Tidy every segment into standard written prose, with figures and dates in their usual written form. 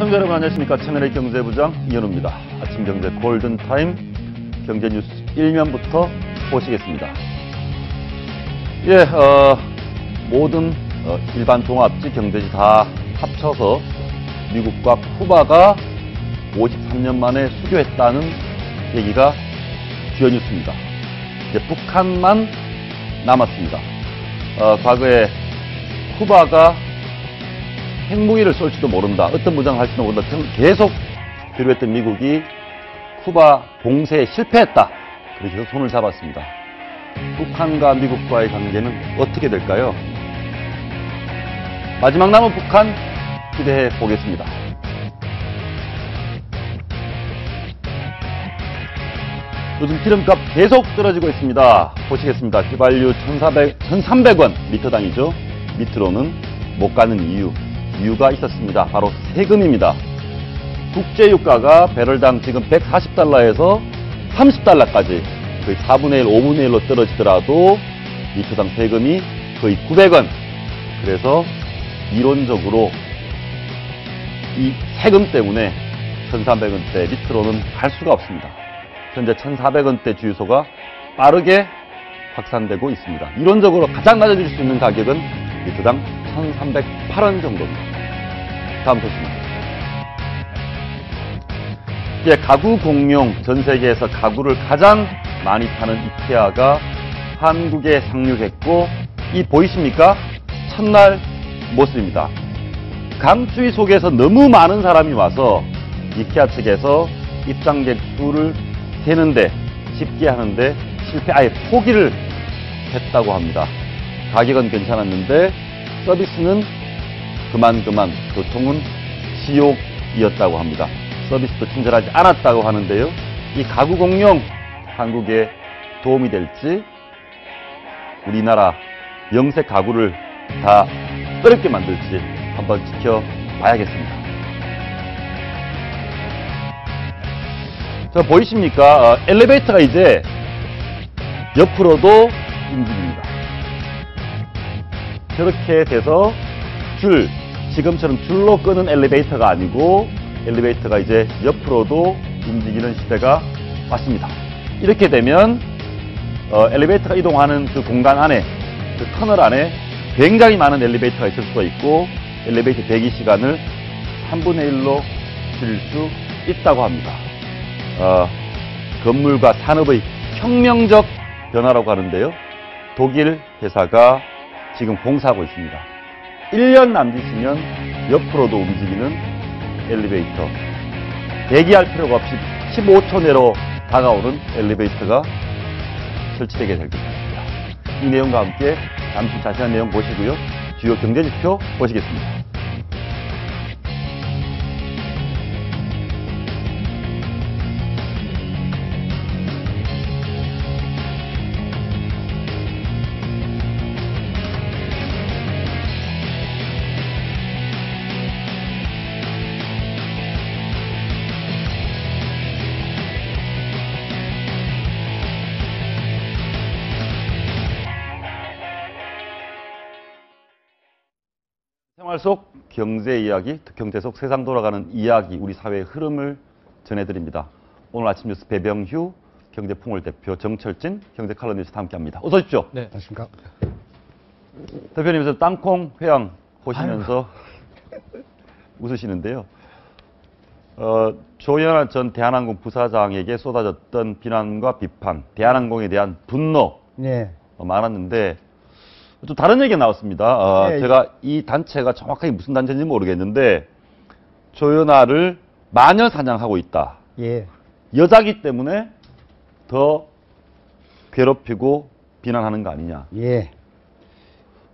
시청자 여러분 안녕하십니까. 채널의 경제부장 이현우입니다. 아침 경제 골든타임 경제뉴스 1면부터 보시겠습니다. 모든 일반 종합지 경제지 다 합쳐서 미국과 쿠바가 53년 만에 수교했다는 얘기가 주요 뉴스입니다. 이제 북한만 남았습니다. 과거에 쿠바가 핵무기를 쏠지도 모른다, 어떤 무장을 할지도 모른다 계속 비료했던 미국이 쿠바 공세에 실패했다, 그렇게 해서 손을 잡았습니다. 북한과 미국과의 관계는 어떻게 될까요? 마지막 남은 북한 기대해 보겠습니다. 요즘 기름값 계속 떨어지고 있습니다. 보시겠습니다. 휘발유 1,300원 리터당이죠. 밑으로는 못 가는 이유가 있었습니다. 바로 세금입니다. 국제유가가 배럴당 지금 140달러에서 30달러까지 거의 4분의 1, 5분의 1로 떨어지더라도 리터당 세금이 거의 900원. 그래서 이론적으로 이 세금 때문에 1,300원대 리터로는 갈 수가 없습니다. 현재 1,400원대 주유소가 빠르게 확산되고 있습니다. 이론적으로 가장 낮아질 수 있는 가격은 리터당 1,308원 정도입니다. 다음 소식입니다. 가구 공용, 전 세계에서 가구를 가장 많이 파는 이케아가 한국에 상륙했고, 이 보이십니까? 첫날 모습입니다. 강추위 속에서 너무 많은 사람이 와서 이케아 측에서 입장객 수를 세는데, 쉽게 하는데 아예 포기를 했다고 합니다. 가격은 괜찮았는데 서비스는 그만 교통은 지옥이었다고 합니다. 서비스도 친절하지 않았다고 하는데요. 이 가구 공용 한국에 도움이 될지, 우리나라 영세 가구를 다 어렵게 만들지 한번 지켜봐야겠습니다. 자, 보이십니까? 엘리베이터가 이제 옆으로도 움직입니다. 저렇게 돼서 지금처럼 줄로 끄는 엘리베이터가 아니고 엘리베이터가 이제 옆으로도 움직이는 시대가 왔습니다. 이렇게 되면 엘리베이터가 이동하는 그 공간 안에, 그 터널 안에 굉장히 많은 엘리베이터가 있을 수가 있고, 엘리베이터 대기 시간을 3분의 1로 줄일 수 있다고 합니다. 건물과 산업의 혁명적 변화라고 하는데요. 독일 회사가 지금 공사하고 있습니다. 1년 남짓이면 옆으로도 움직이는 엘리베이터, 대기할 필요가 없이 15초 내로 다가오는 엘리베이터가 설치되게 될 것 같습니다. 이 내용과 함께 잠시 자세한 내용 보시고요. 주요 경제지표 보시겠습니다. 생활 속 경제 이야기, 경제 속 세상 돌아가는 이야기, 우리 사회의 흐름을 전해드립니다. 오늘 아침 뉴스 배병휴 경제풍월 대표, 정철진 경제 칼럼니스트 함께합니다. 어서 오십시오. 네, 안녕하십니까. 대표님께서 땅콩 회항 보시면서 웃으시는데요. 조현아 전 대한항공 부사장에게 쏟아졌던 비난과 비판, 대한항공에 대한 분노 많았는데, 좀 다른 얘기가 나왔습니다. 제가 이 단체가 정확하게 무슨 단체인지 모르겠는데, 조연아를 마녀 사냥하고 있다. 여자기 때문에 더 괴롭히고 비난하는 거 아니냐.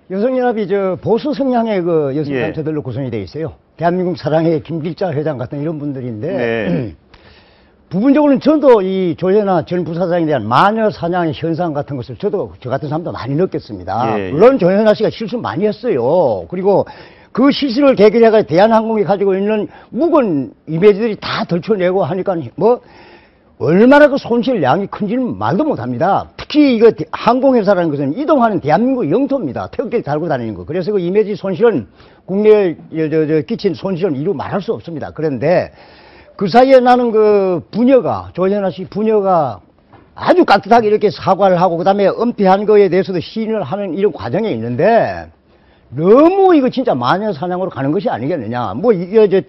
여성연합이 보수 성향의 그 여성단체들로 구성이 되어 있어요. 대한민국 사랑의 김길자 회장 같은 이런 분들인데, 부분적으로는 저도 이 조현아 전 부사장에 대한 마녀 사냥의 현상 같은 것을 저 같은 사람도 많이 느꼈습니다. 물론 조현아 씨가 실수 많이 했어요. 그리고 그 실수를 계기로 대한항공이 가지고 있는 묵은 이미지들이 다 덜쳐내고 하니까 얼마나 그 손실량이 큰지는 말도 못합니다. 특히 이거 항공회사라는 것은 이동하는 대한민국 영토입니다. 태극기를 달고 다니는 거. 그래서 그 이미지 손실은 국내에 끼친 손실은 이루 말할 수 없습니다. 그런데 그 사이에 나는 그 부녀가 조현아 씨 부녀가 아주 깍듯하게 이렇게 사과를 하고 그다음에 은폐한 거에 대해서도 시인을 하는 이런 과정에 있는데 너무 이거 진짜 마녀 사냥으로 가는 것이 아니겠느냐. 뭐 이게 이제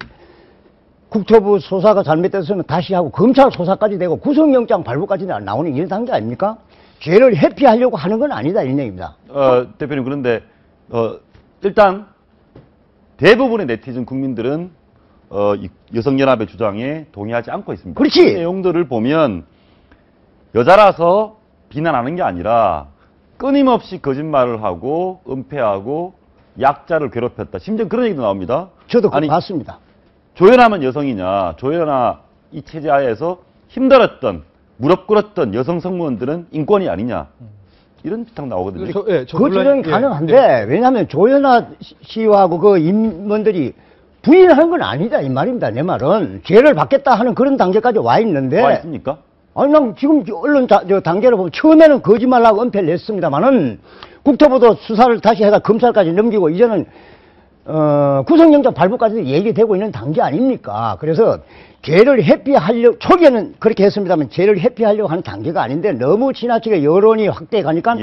국토부 조사가 잘못됐으면 다시 하고 검찰 조사까지 되고 구속영장 발부까지 나오는 이런 단계 아닙니까? 죄를 회피하려고 하는 건 아니다 이런 얘기입니다. 대표님 그런데 일단 대부분의 네티즌 국민들은 여성연합의 주장에 동의하지 않고 있습니다. 그렇지. 그 내용들을 보면 여자라서 비난하는 게 아니라 끊임없이 거짓말을 하고 은폐하고 약자를 괴롭혔다. 심지어 그런 얘기도 나옵니다. 저도 그거 봤습니다. 조연하면 여성이냐, 조연아 이 체제 하에서 힘들었던, 무릎 꿇었던 여성 성무원들은 인권이 아니냐. 이런 비판 나오거든요. 그 주장이 가능한데, 왜냐하면 조연아 씨하고 그 임원들이 부인하는 건 아니다, 이 말입니다, 내 말은. 죄를 받겠다 하는 그런 단계까지 와 있는데. 와 있습니까? 아니, 난 지금 언론 단계를 보면 처음에는 거짓말하고 은폐를 냈습니다만은 국토부도 수사를 다시 해가 검찰까지 넘기고 이제는 구속영장 발부까지도 얘기되고 있는 단계 아닙니까? 그래서 죄를 회피하려고, 초기에는 그렇게 했습니다만 죄를 회피하려고 하는 단계가 아닌데 너무 지나치게 여론이 확대해 가니까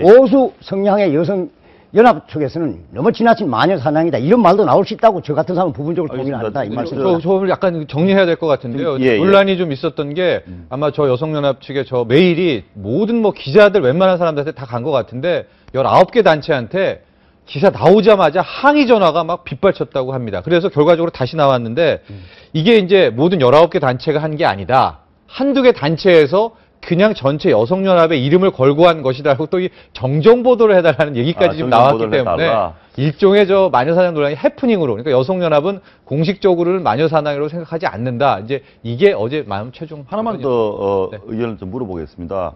보수 성향의 여성 연합 쪽에서는 너무 지나친 마녀 사냥이다 이런 말도 나올 수 있다고 저 같은 사람은 부분적으로 동의를 한다 이 말씀입니다. 저 약간 정리해야 될 것 같은데요. 논란이 좀 있었던 게 아마 저 여성연합 측의 저 메일이 모든 뭐 기자들 웬만한 사람들한테 다 간 것 같은데 19개 단체한테 기사 나오자마자 항의 전화가 막 빗발쳤다고 합니다. 그래서 결과적으로 다시 나왔는데 이게 이제 모든 19개 단체가 한 게 아니다. 한두 개 단체에서 그냥 전체 여성연합의 이름을 걸고 한 것이다라고 또 이 정정보도를 해달라는 얘기까지 지금 나왔기 때문에 해달라. 일종의 저 마녀사냥 논란이 해프닝으로, 그러니까 여성연합은 공식적으로는 마녀사냥으로 생각하지 않는다. 이제 이게 어제 마음 최종. 하나만 더 의견을 좀 물어보겠습니다.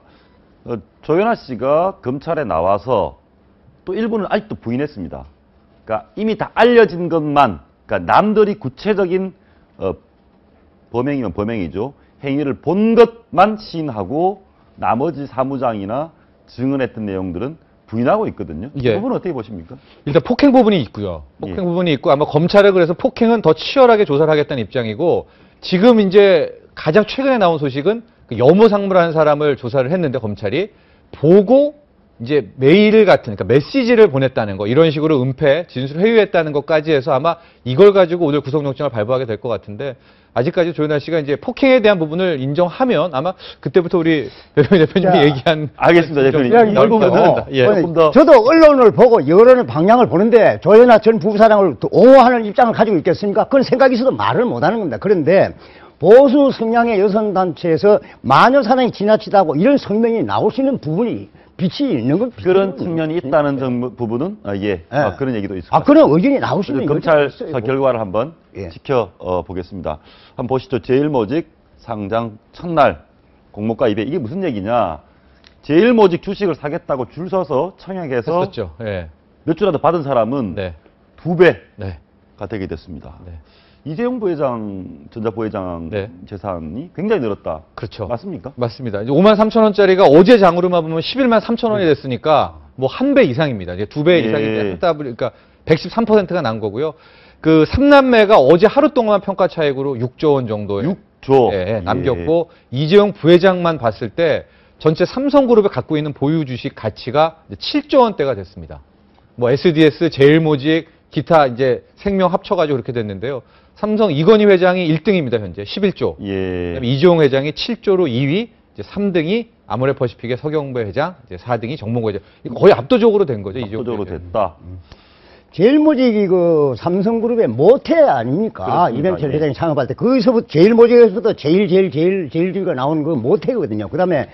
조연아 씨가 검찰에 나와서 또 일부는 아직도 부인했습니다. 그러니까 이미 다 알려진 것만, 그러니까 남들이 구체적인 범행이면 범행이죠. 행위를 본 것만 시인하고 나머지 사무장이나 증언했던 내용들은 부인하고 있거든요. 이 부분은 어떻게 보십니까? 일단 폭행 부분이 있고요. 폭행 부분이 있고 아마 검찰은 그래서 폭행은 더 치열하게 조사를 하겠다는 입장이고 지금 이제 가장 최근에 나온 소식은 그 여모상무라는 사람을 조사를 했는데 검찰이 보고 이제 메일 같은, 그러니까 메시지를 보냈다는 거, 이런 식으로 은폐, 진술 회유했다는 것까지 해서 아마 이걸 가지고 오늘 구속영장을 발부하게 될 것 같은데 아직까지 조현아 씨가 이제 폭행에 대한 부분을 인정하면 아마 그때부터 우리 배병희 대표님이 얘기한. 알겠습니다, 대표님. 이 부분은 저도 언론을 보고 여론의 방향을 보는데 조현아 전 부부사장을 옹호하는 입장을 가지고 있겠습니까? 그런 생각이 있어도 말을 못하는 겁니다. 그런데 보수 성향의 여성단체에서 마녀사냥이 지나치다고 이런 성명이 나올 수 있는 부분이 빛이 있는 건 그런 측면이 있다는 부분은 그런 얘기도 있습니다. 그런 의견이 나올 수 있는 검찰 결과를 한번 지켜보겠습니다. 한번 보시죠. 제일모직 상장 첫날 공모가 200. 이게 무슨 얘기냐? 제일모직 주식을 사겠다고 줄 서서 청약해서 했었죠. 몇 주라도 받은 사람은 2배가 되게 됐습니다. 이재용 부회장, 전자부회장 재산이 굉장히 늘었다. 그렇죠. 맞습니까? 맞습니다. 이제 5만 3천 원짜리가 어제 장으로만 보면 11만 3천 원이 됐으니까 뭐 한 배 이상입니다. 이제 2배 이상인데 그러니까 113%가 난 거고요. 그 3남매가 어제 하루 동안 평가 차익으로 6조 원 정도의 6조 남겼고 이재용 부회장만 봤을 때 전체 삼성그룹이 갖고 있는 보유 주식 가치가 7조 원대가 됐습니다. 뭐 SDS, 제일모직, 기타 이제 생명 합쳐가지고 그렇게 됐는데요. 삼성 이건희 회장이 1등입니다, 현재. 11조. 그다음에 이재용 회장이 7조로 2위, 이제 3등이 아모레퍼시픽의 서경배 회장, 이제 4등이 정몽구 회장. 거의 압도적으로 된 거죠, 이재용 압도적으로 됐다. 제일모직이 그 삼성그룹의 모태 아닙니까? 이병철 회장이 창업할 때. 거기서부터 제일모직에서부터 제일주가 나오는 그 모태거든요. 그 다음에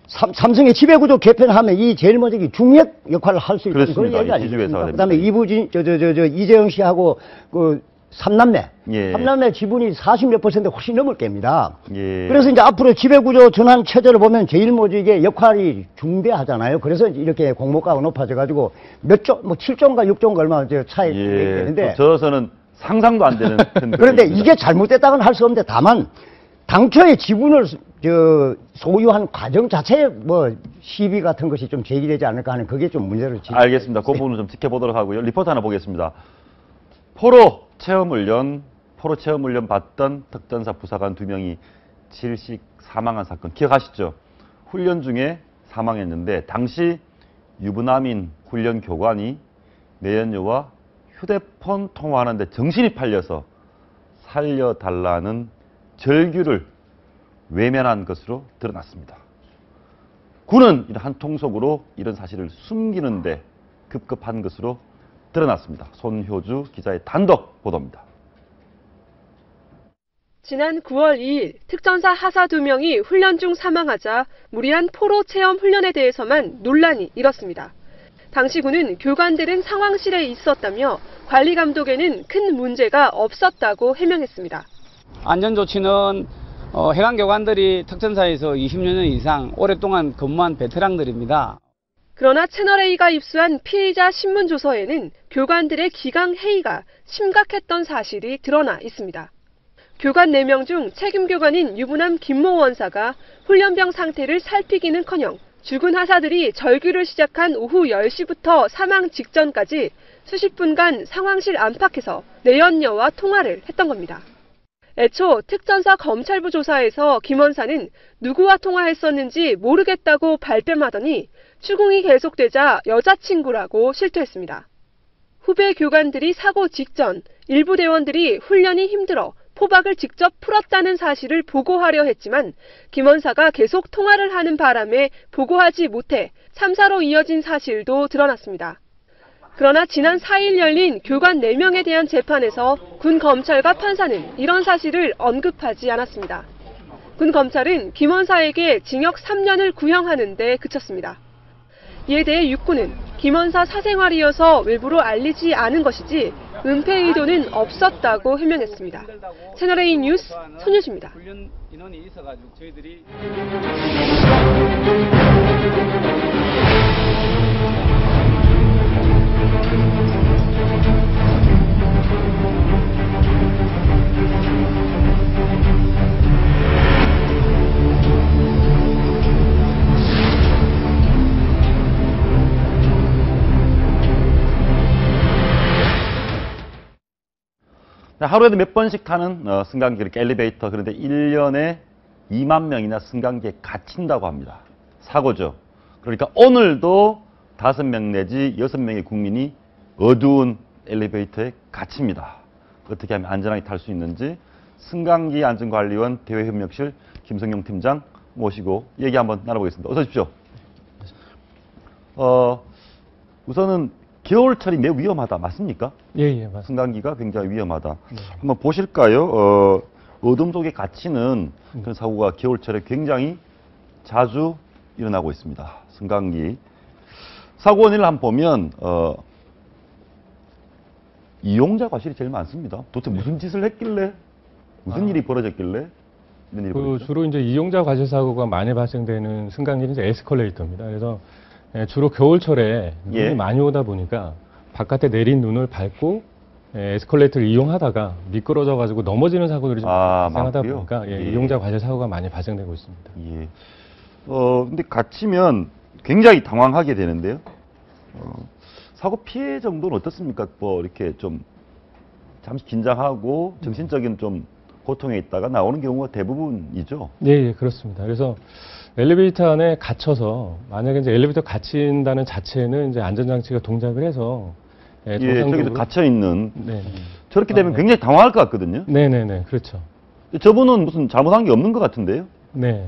삼성의 지배구조 개편하면 이 제일모직이 중역 역할을 할 수 있는 그런 얘기 아니겠습니까? 그 다음에 이재용 씨하고 그 삼남매. 삼남매 지분이 40몇 % 훨씬 넘을 겁니다. 그래서 이제 앞으로 지배구조 전환 체제를 보면 제일모직의 역할이 중대하잖아요. 그래서 이렇게 공모가가 높아져가지고 몇 조, 뭐 7조인가 6조인가 얼마 차이 되는데. 저서는 상상도 안 되는. 그런데 이게 잘못됐다고는 할 수 없는데 다만 당초에 지분을 소유한 과정 자체에 뭐 시비 같은 것이 좀 제기되지 않을까 하는 그게 좀 문제를 알겠습니다. 그 부분을 좀 지켜보도록 하고요. 리포트 하나 보겠습니다. 포로 체험훈련 받던 특전사 부사관 2명이 질식 사망한 사건 기억하시죠? 훈련 중에 사망했는데 당시 유부남인 훈련 교관이 내연녀와 휴대폰 통화하는데 정신이 팔려서 살려달라는 절규를 외면한 것으로 드러났습니다. 군은 한 통속으로 이런 사실을 숨기는데 급급한 것으로 드러났습니다. 손효주 기자의 단독 보도입니다. 지난 9월 2일 특전사 하사 2명이 훈련 중 사망하자 무리한 포로 체험 훈련에 대해서만 논란이 일었습니다. 당시 군은 교관들은 상황실에 있었다며 관리 감독에는 큰 문제가 없었다고 해명했습니다. 안전조치는 해관 교관들이 특전사에서 20여 년 이상 오랫동안 근무한 베테랑들입니다. 그러나 채널A가 입수한 피의자 신문조서에는 교관들의 기강해이가 심각했던 사실이 드러나 있습니다. 교관 4명 중 책임교관인 유부남 김모 원사가 훈련병 상태를 살피기는커녕 죽은 하사들이 절규를 시작한 오후 10시부터 사망 직전까지 수십 분간 상황실 안팎에서 내연녀와 통화를 했던 겁니다. 애초 특전사 검찰부 조사에서 김 원사는 누구와 통화했었는지 모르겠다고 발뺌하더니 추궁이 계속되자 여자친구라고 실토했습니다. 후배 교관들이 사고 직전 일부 대원들이 훈련이 힘들어 포박을 직접 풀었다는 사실을 보고하려 했지만 김 원사가 계속 통화를 하는 바람에 보고하지 못해 참사로 이어진 사실도 드러났습니다. 그러나 지난 4일 열린 교관 4명에 대한 재판에서 군 검찰과 판사는 이런 사실을 언급하지 않았습니다. 군 검찰은 김 원사에게 징역 3년을 구형하는 데 그쳤습니다. 이에 대해 육군은 김 원사 사생활이어서 외부로 알리지 않은 것이지 은폐 의도는 없었다고 해명했습니다. 채널A 뉴스 손효주입니다. 훈련 인원이 있어가지고 저희들이 하루에도 몇 번씩 타는 승강기, 이렇게 엘리베이터, 그런데 1년에 2만 명이나 승강기에 갇힌다고 합니다. 사고죠. 그러니까 오늘도 5명 내지 6명의 국민이 어두운 엘리베이터에 갇힙니다. 어떻게 하면 안전하게 탈 수 있는지 승강기 안전관리원 대외협력실 김성용 팀장 모시고 얘기 한번 나눠보겠습니다. 어서 오십시오. 우선은 겨울철이 매우 위험하다. 맞습니까? 예, 맞습니다. 승강기가 굉장히 위험하다. 네. 한번 보실까요? 어둠 속에 갇히는 그런 사고가 겨울철에 굉장히 자주 일어나고 있습니다. 승강기. 사고 원인을 한번 보면, 이용자 과실이 제일 많습니다. 도대체 무슨 짓을 했길래, 무슨 일이 벌어졌길래, 이런 일이 벌어졌죠? 주로 이제 이용자 과실 사고가 많이 발생되는 승강기는 이제 에스컬레이터입니다. 그래서 주로 겨울철에 눈이 많이 오다 보니까 바깥에 내린 눈을 밟고 에스컬레이터를 이용하다가 미끄러져가지고 넘어지는 사고들이 좀 발생하다 보니까 이용자 과실 사고가 많이 발생되고 있습니다. 예. 근데 갇히면 굉장히 당황하게 되는데요. 사고 피해 정도는 어떻습니까? 뭐 이렇게 좀 잠시 긴장하고 정신적인 좀 고통에 있다가 나오는 경우가 대부분이죠. 예, 그렇습니다. 그래서 엘리베이터 안에 갇혀서 만약에 이제 엘리베이터 갇힌다는 자체는 이제 안전장치가 동작을 해서 저기도 갇혀 있는 저렇게 되면 굉장히 당황할 것 같거든요. 네네네, 그렇죠. 저분은 무슨 잘못한 게 없는 것 같은데요. 네.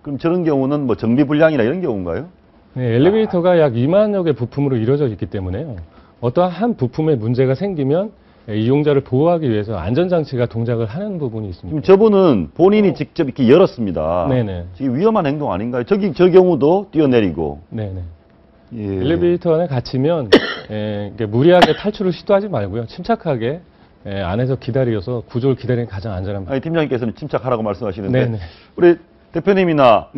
그럼 저런 경우는 뭐 정비 불량이나 이런 경우인가요? 네, 엘리베이터가 약 2만여 개 부품으로 이루어져 있기 때문에요. 어떠한 한 부품에 문제가 생기면 이용자를 보호하기 위해서 안전장치가 동작을 하는 부분이 있습니다. 지금 저분은 본인이 직접 이렇게 열었습니다. 네네. 지금 위험한 행동 아닌가요? 저 경우도 뛰어내리고. 네네. 예. 엘리베이터 안에 갇히면 무리하게 탈출을 시도하지 말고요. 침착하게 안에서 기다려서 구조를 기다리는 게 가장 안전합니다. 아니, 팀장님께서는 침착하라고 말씀하시는데 네네. 우리 대표님이나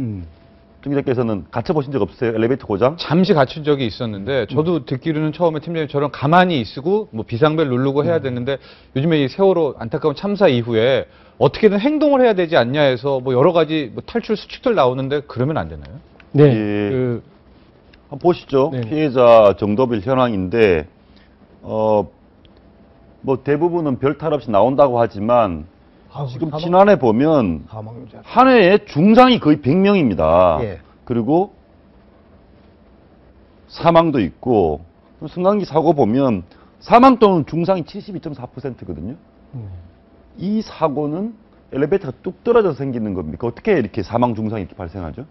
정 기자께서는 갇혀보신 적 없으세요? 엘리베이터 고장? 잠시 갇힌 적이 있었는데 저도 듣기로는 처음에 팀장님처럼 가만히 있고 뭐 비상벨 누르고 해야 되는데 요즘에 이 세월호 안타까운 참사 이후에 어떻게든 행동을 해야 되지 않냐 해서 뭐 여러 가지 뭐 탈출 수칙들 나오는데 그러면 안 되나요? 네. 예. 한번 보시죠. 네네. 피해자 정도별 현황인데 뭐 대부분은 별 탈 없이 나온다고 하지만 지금 지난해 보면 한 해에 중상이 거의 100명입니다. 예. 그리고 사망도 있고 승강기 사고 보면 사망 또는 중상이 72.4%거든요. 이 사고는 엘리베이터가 뚝 떨어져서 생기는 겁니까? 어떻게 이렇게 사망 중상이 이렇게 발생하죠?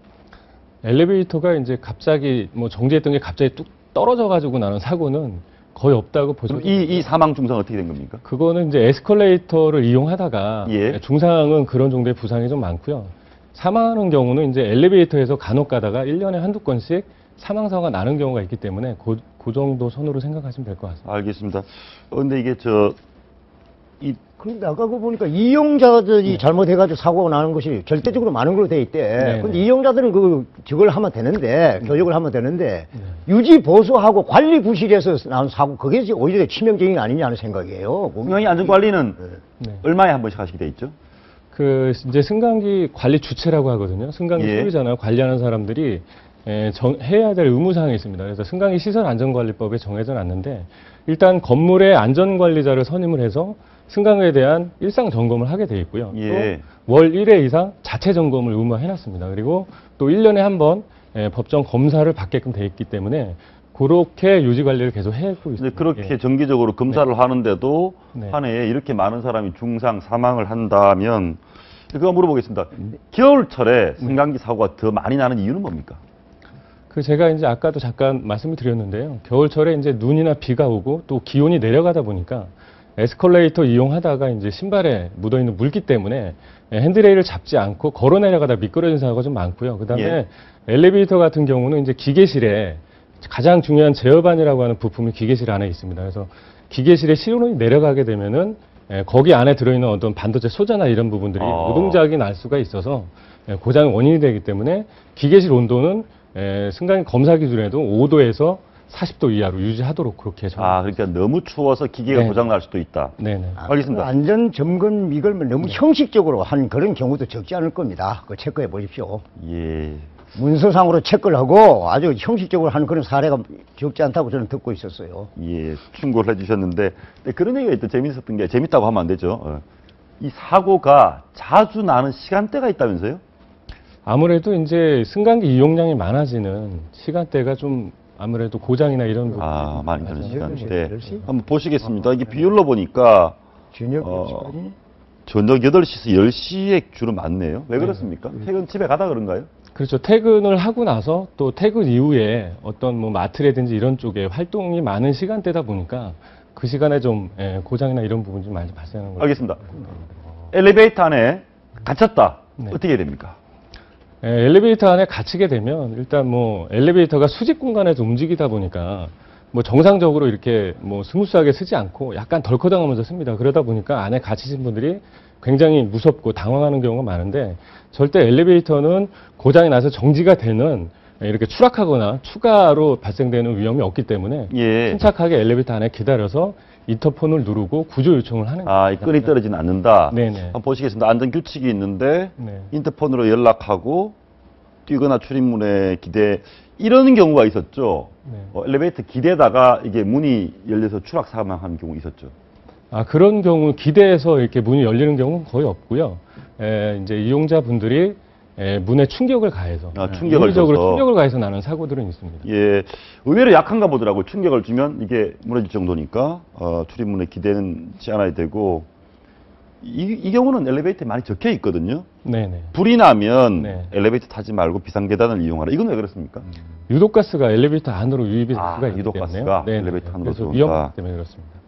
엘리베이터가 이제 갑자기 뭐 정지했던 게 갑자기 뚝 떨어져 가지고 나는 사고는 거의 없다고 보시면 이 사망 중상 어떻게 된 겁니까? 그거는 이제 에스컬레이터를 이용하다가 예. 중상은 그런 정도의 부상이 좀 많고요. 사망하는 경우는 이제 엘리베이터에서 간혹 가다가 1년에 한두 건씩 사망사고가 나는 경우가 있기 때문에 그 정도 선으로 생각하시면 될 것 같습니다. 알겠습니다. 근데 이게 그런데 아까 그 보니까 이용자들이 잘못해가지고 사고가 나는 것이 절대적으로 많은 걸로 돼 있대. 네. 근데 이용자들은 저걸 하면 되는데, 교육을 하면 되는데, 유지 보수하고 관리 부실에서 나는 사고, 그게 오히려 치명적인 게 아니냐는 생각이에요. 승강기 안전관리는 네. 얼마에 한 번씩 하시게 돼 있죠? 이제 승강기 관리 주체라고 하거든요. 승강기 예. 소유자나 관리하는 사람들이 해야 될 의무사항이 있습니다. 그래서 승강기 시설안전관리법에 정해져 놨는데 일단 건물의 안전관리자를 선임을 해서 승강에 대한 일상 점검을 하게 돼 있고요. 예. 또 월 1회 이상 자체 점검을 의무화해놨습니다. 그리고 또 1년에 한 번 법정 검사를 받게끔 돼 있기 때문에 그렇게 유지 관리를 계속 해오고 있습니다. 그렇게 예. 정기적으로 검사를 하는데도 네. 한 해에 이렇게 많은 사람이 중상 사망을 한다면 그거 물어보겠습니다. 겨울철에 승강기 사고가 더 많이 나는 이유는 뭡니까? 제가 이제 아까도 잠깐 말씀을 드렸는데요. 겨울철에 이제 눈이나 비가 오고 또 기온이 내려가다 보니까 에스컬레이터 이용하다가 이제 신발에 묻어있는 물기 때문에 핸드레일을 잡지 않고 걸어 내려가다 미끄러진 사고가 좀 많고요. 그 다음에 예. 엘리베이터 같은 경우는 이제 기계실에 가장 중요한 제어반이라고 하는 부품이 기계실 안에 있습니다. 그래서 기계실에 실온이 내려가게 되면은 거기 안에 들어있는 어떤 반도체 소자나 이런 부분들이 노동작이 날 수가 있어서 고장의 원인이 되기 때문에 기계실 온도는 승강기 검사 기준에도 5도에서 40도 이하로 유지하도록 그렇게 그러니까 너무 추워서 기계가 네. 고장 날 수도 있다. 네네. 알겠습니다. 안전 점검 이걸 너무 형식적으로 한 그런 경우도 적지 않을 겁니다. 그거 체크해 보십시오. 예. 문서상으로 체크를 하고 아주 형식적으로 하는 그런 사례가 적지 않다고 저는 듣고 있었어요. 예, 충고를 해주셨는데 그런 얘기가 있다. 재밌었던 게 재밌다고 하면 안 되죠. 이 사고가 자주 나는 시간대가 있다면서요? 아무래도 이제 승강기 이용량이 많아지는 시간대가 좀 아무래도 고장이나 이런 부분 많이 나는 시간대. 10시? 한번 보시겠습니다. 이게 비율로 보니까 저녁 10시까지? 저녁 8시에서 10시에 주로 많네요. 왜 그렇습니까? 퇴근 집에 가다 그런가요? 그렇죠. 퇴근을 하고 나서 또 퇴근 이후에 어떤 뭐 마트라든지 이런 쪽에 활동이 많은 시간대다 보니까 그 시간에 좀 고장이나 이런 부분이 좀 많이 발생하는 거죠. 알겠습니다. 엘리베이터 안에 갇혔다. 네. 어떻게 해야 됩니까? 엘리베이터 안에 갇히게 되면 일단 뭐 엘리베이터가 수직 공간에서 움직이다 보니까 뭐 정상적으로 이렇게 뭐 스무스하게 쓰지 않고 약간 덜커덩하면서 씁니다. 그러다 보니까 안에 갇히신 분들이 굉장히 무섭고 당황하는 경우가 많은데 절대 엘리베이터는 고장이 나서 정지가 되는 이렇게 추락하거나 추가로 발생되는 위험이 없기 때문에 예. 침착하게 엘리베이터 안에 기다려서 인터폰을 누르고 구조 요청을 하는 이 끈이 떨어지는 않는다. 네네. 한번 보시겠습니다. 안전 규칙이 있는데 네. 인터폰으로 연락하고 뛰거나 출입문에 기대 이런 경우가 있었죠. 네. 엘리베이터 기대다가 이게 문이 열려서 추락 사망하는 경우 있었죠. 그런 경우 기대에서 이렇게 문이 열리는 경우는 거의 없고요. 이제 이용자분들이 문에 충격을 가해서 충격을 물리적으로 줘서. 충격을 가해서 나는 사고들은 있습니다. 예, 의외로 약한가 보더라고요. 충격을 주면 이게 무너질 정도니까 출입문에 기대지 않아야 되고 이 경우는 엘리베이터에 많이 적혀 있거든요. 네네. 불이 나면 네. 엘리베이터 타지 말고 비상계단을 이용하라. 이건 왜 그렇습니까? 유독가스가 엘리베이터 안으로 유입이 될 수가 있기 유독가스가 때문에요. 네네. 엘리베이터 안으로 그래서 들어온다. 위험하기 때문에 그렇습니다.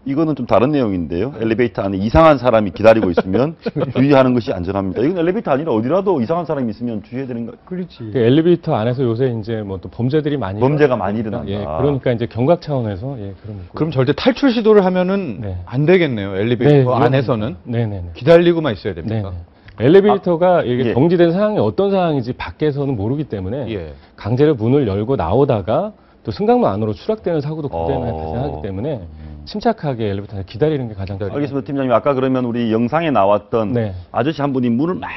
이거는 좀 다른 내용인데요. 엘리베이터 안에 이상한 사람이 기다리고 있으면 주의하는 것이 안전합니다. 이건 엘리베이터 아니라 어디라도 이상한 사람이 있으면 주의해야 되는 거. 그렇지. 그 엘리베이터 안에서 요새 이제 뭐 또 범죄들이 많이 범죄가 많이 일어난다. 예, 그러니까 이제 경각 차원에서 그런 그럼 절대 탈출 시도를 하면은 네. 안 되겠네요. 엘리베이터 안에서는 네네네. 기다리고만 있어야 됩니까? 네네. 엘리베이터가 이게 정지된 상황이 어떤 상황인지 밖에서는 모르기 때문에 강제로 문을 열고 나오다가 또 승강문 안으로 추락되는 사고도 굉장히 많이 발생하기 때문에 침착하게 엘리베이터를 기다리는 게 가장 중요합니다. 알겠습니다. 팀장님, 아까 그러면 우리 영상에 나왔던 아저씨 한 분이 문을 막